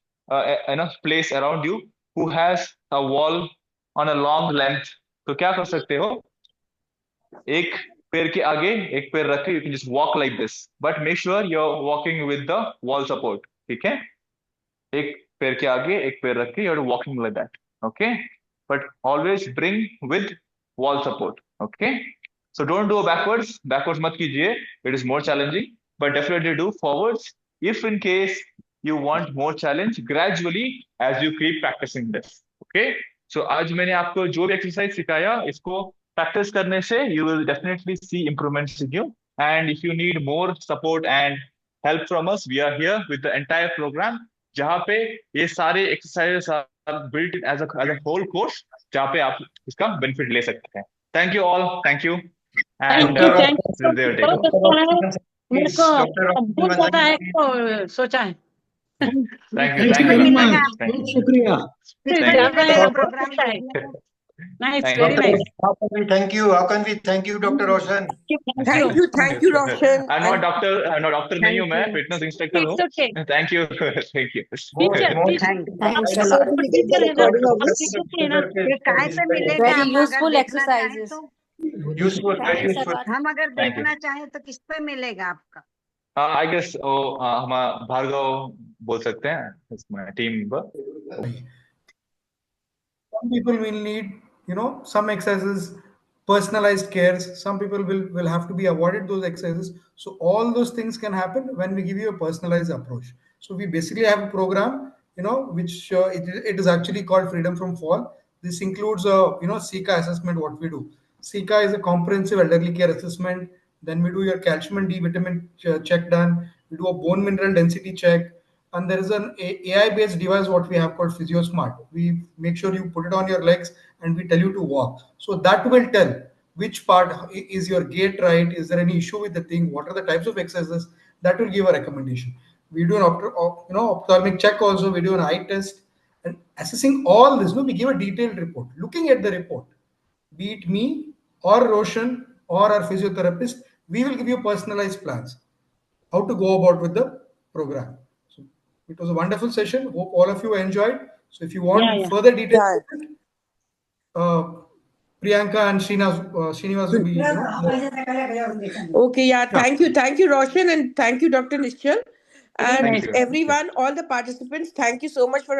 place around you who has a wall on a long length, तो क्या कर सकते हो, एक पैर के आगे एक पैर रख के you can just walk like this, but make sure you're walking with the wall support. ठीक है, एक पैर के आगे एक पैर रख के you're walking like that. Okay, but always bring with wall support. Okay, so don't do backwards मत कीजिए, it is more challenging, but definitely do forwards if in case you want more challenge gradually as you keep practicing this. Okay, so आज मैंने आपको जो भी exercise सिखाया, इसको practice करने से you will definitely see improvements in you, and if you need more support and help from us, we are here with the entire program, जहाँ पे ये सारे exercises are built as a whole course, जहाँ पे आप इसका benefit ले सकते हैं. Thank you all. Thank you. And मेरे को अद्भुत होता है तो सोचा है. Thank you very much. शुक्रिया. Nice, very nice. Thank you. How can we thank you, Dr. Roshan? Thank you, Roshan. I'm not doctor नहीं हूँ मैं, fitness instructor हूँ. Thank you. Thank you. Very useful exercises. Useful. हम अगर देखना चाहें तो किस पे मिलेगा आपका? I guess हम भार्गव बोल सकते हैं, इसमें team member. Some people will need, some exercises, personalized cares. Some people will have to be awarded those exercises. So all those things can happen when we give you a personalized approach. So we basically have a program, which it is actually called Freedom from Fall. This includes SICA assessment. What we do, SICA is a comprehensive elderly care assessment. Then we do your calcium and D vitamin check done. We do a bone mineral density check. And there is an AI-based device what we have called PhysioSmart. We make sure you put it on your legs and we tell you to walk. So that will tell which part is your gait right, is there any issue with the thing, what are the types of exercises, that will give a recommendation. We do an ophthalmic check also, we do an eye test. And assessing all this, we give a detailed report. Looking at the report, be it me or Roshan or our physiotherapist, we will give you personalized plans, how to go about with the program. It was a wonderful session. Hope all of you enjoyed. So if you want further details, Priyanka and Srinivas will be. Okay, yeah. Thank you, Roshan, and thank you, Dr. Nischal, and Thank you. everyone, all the participants. Thank you so much for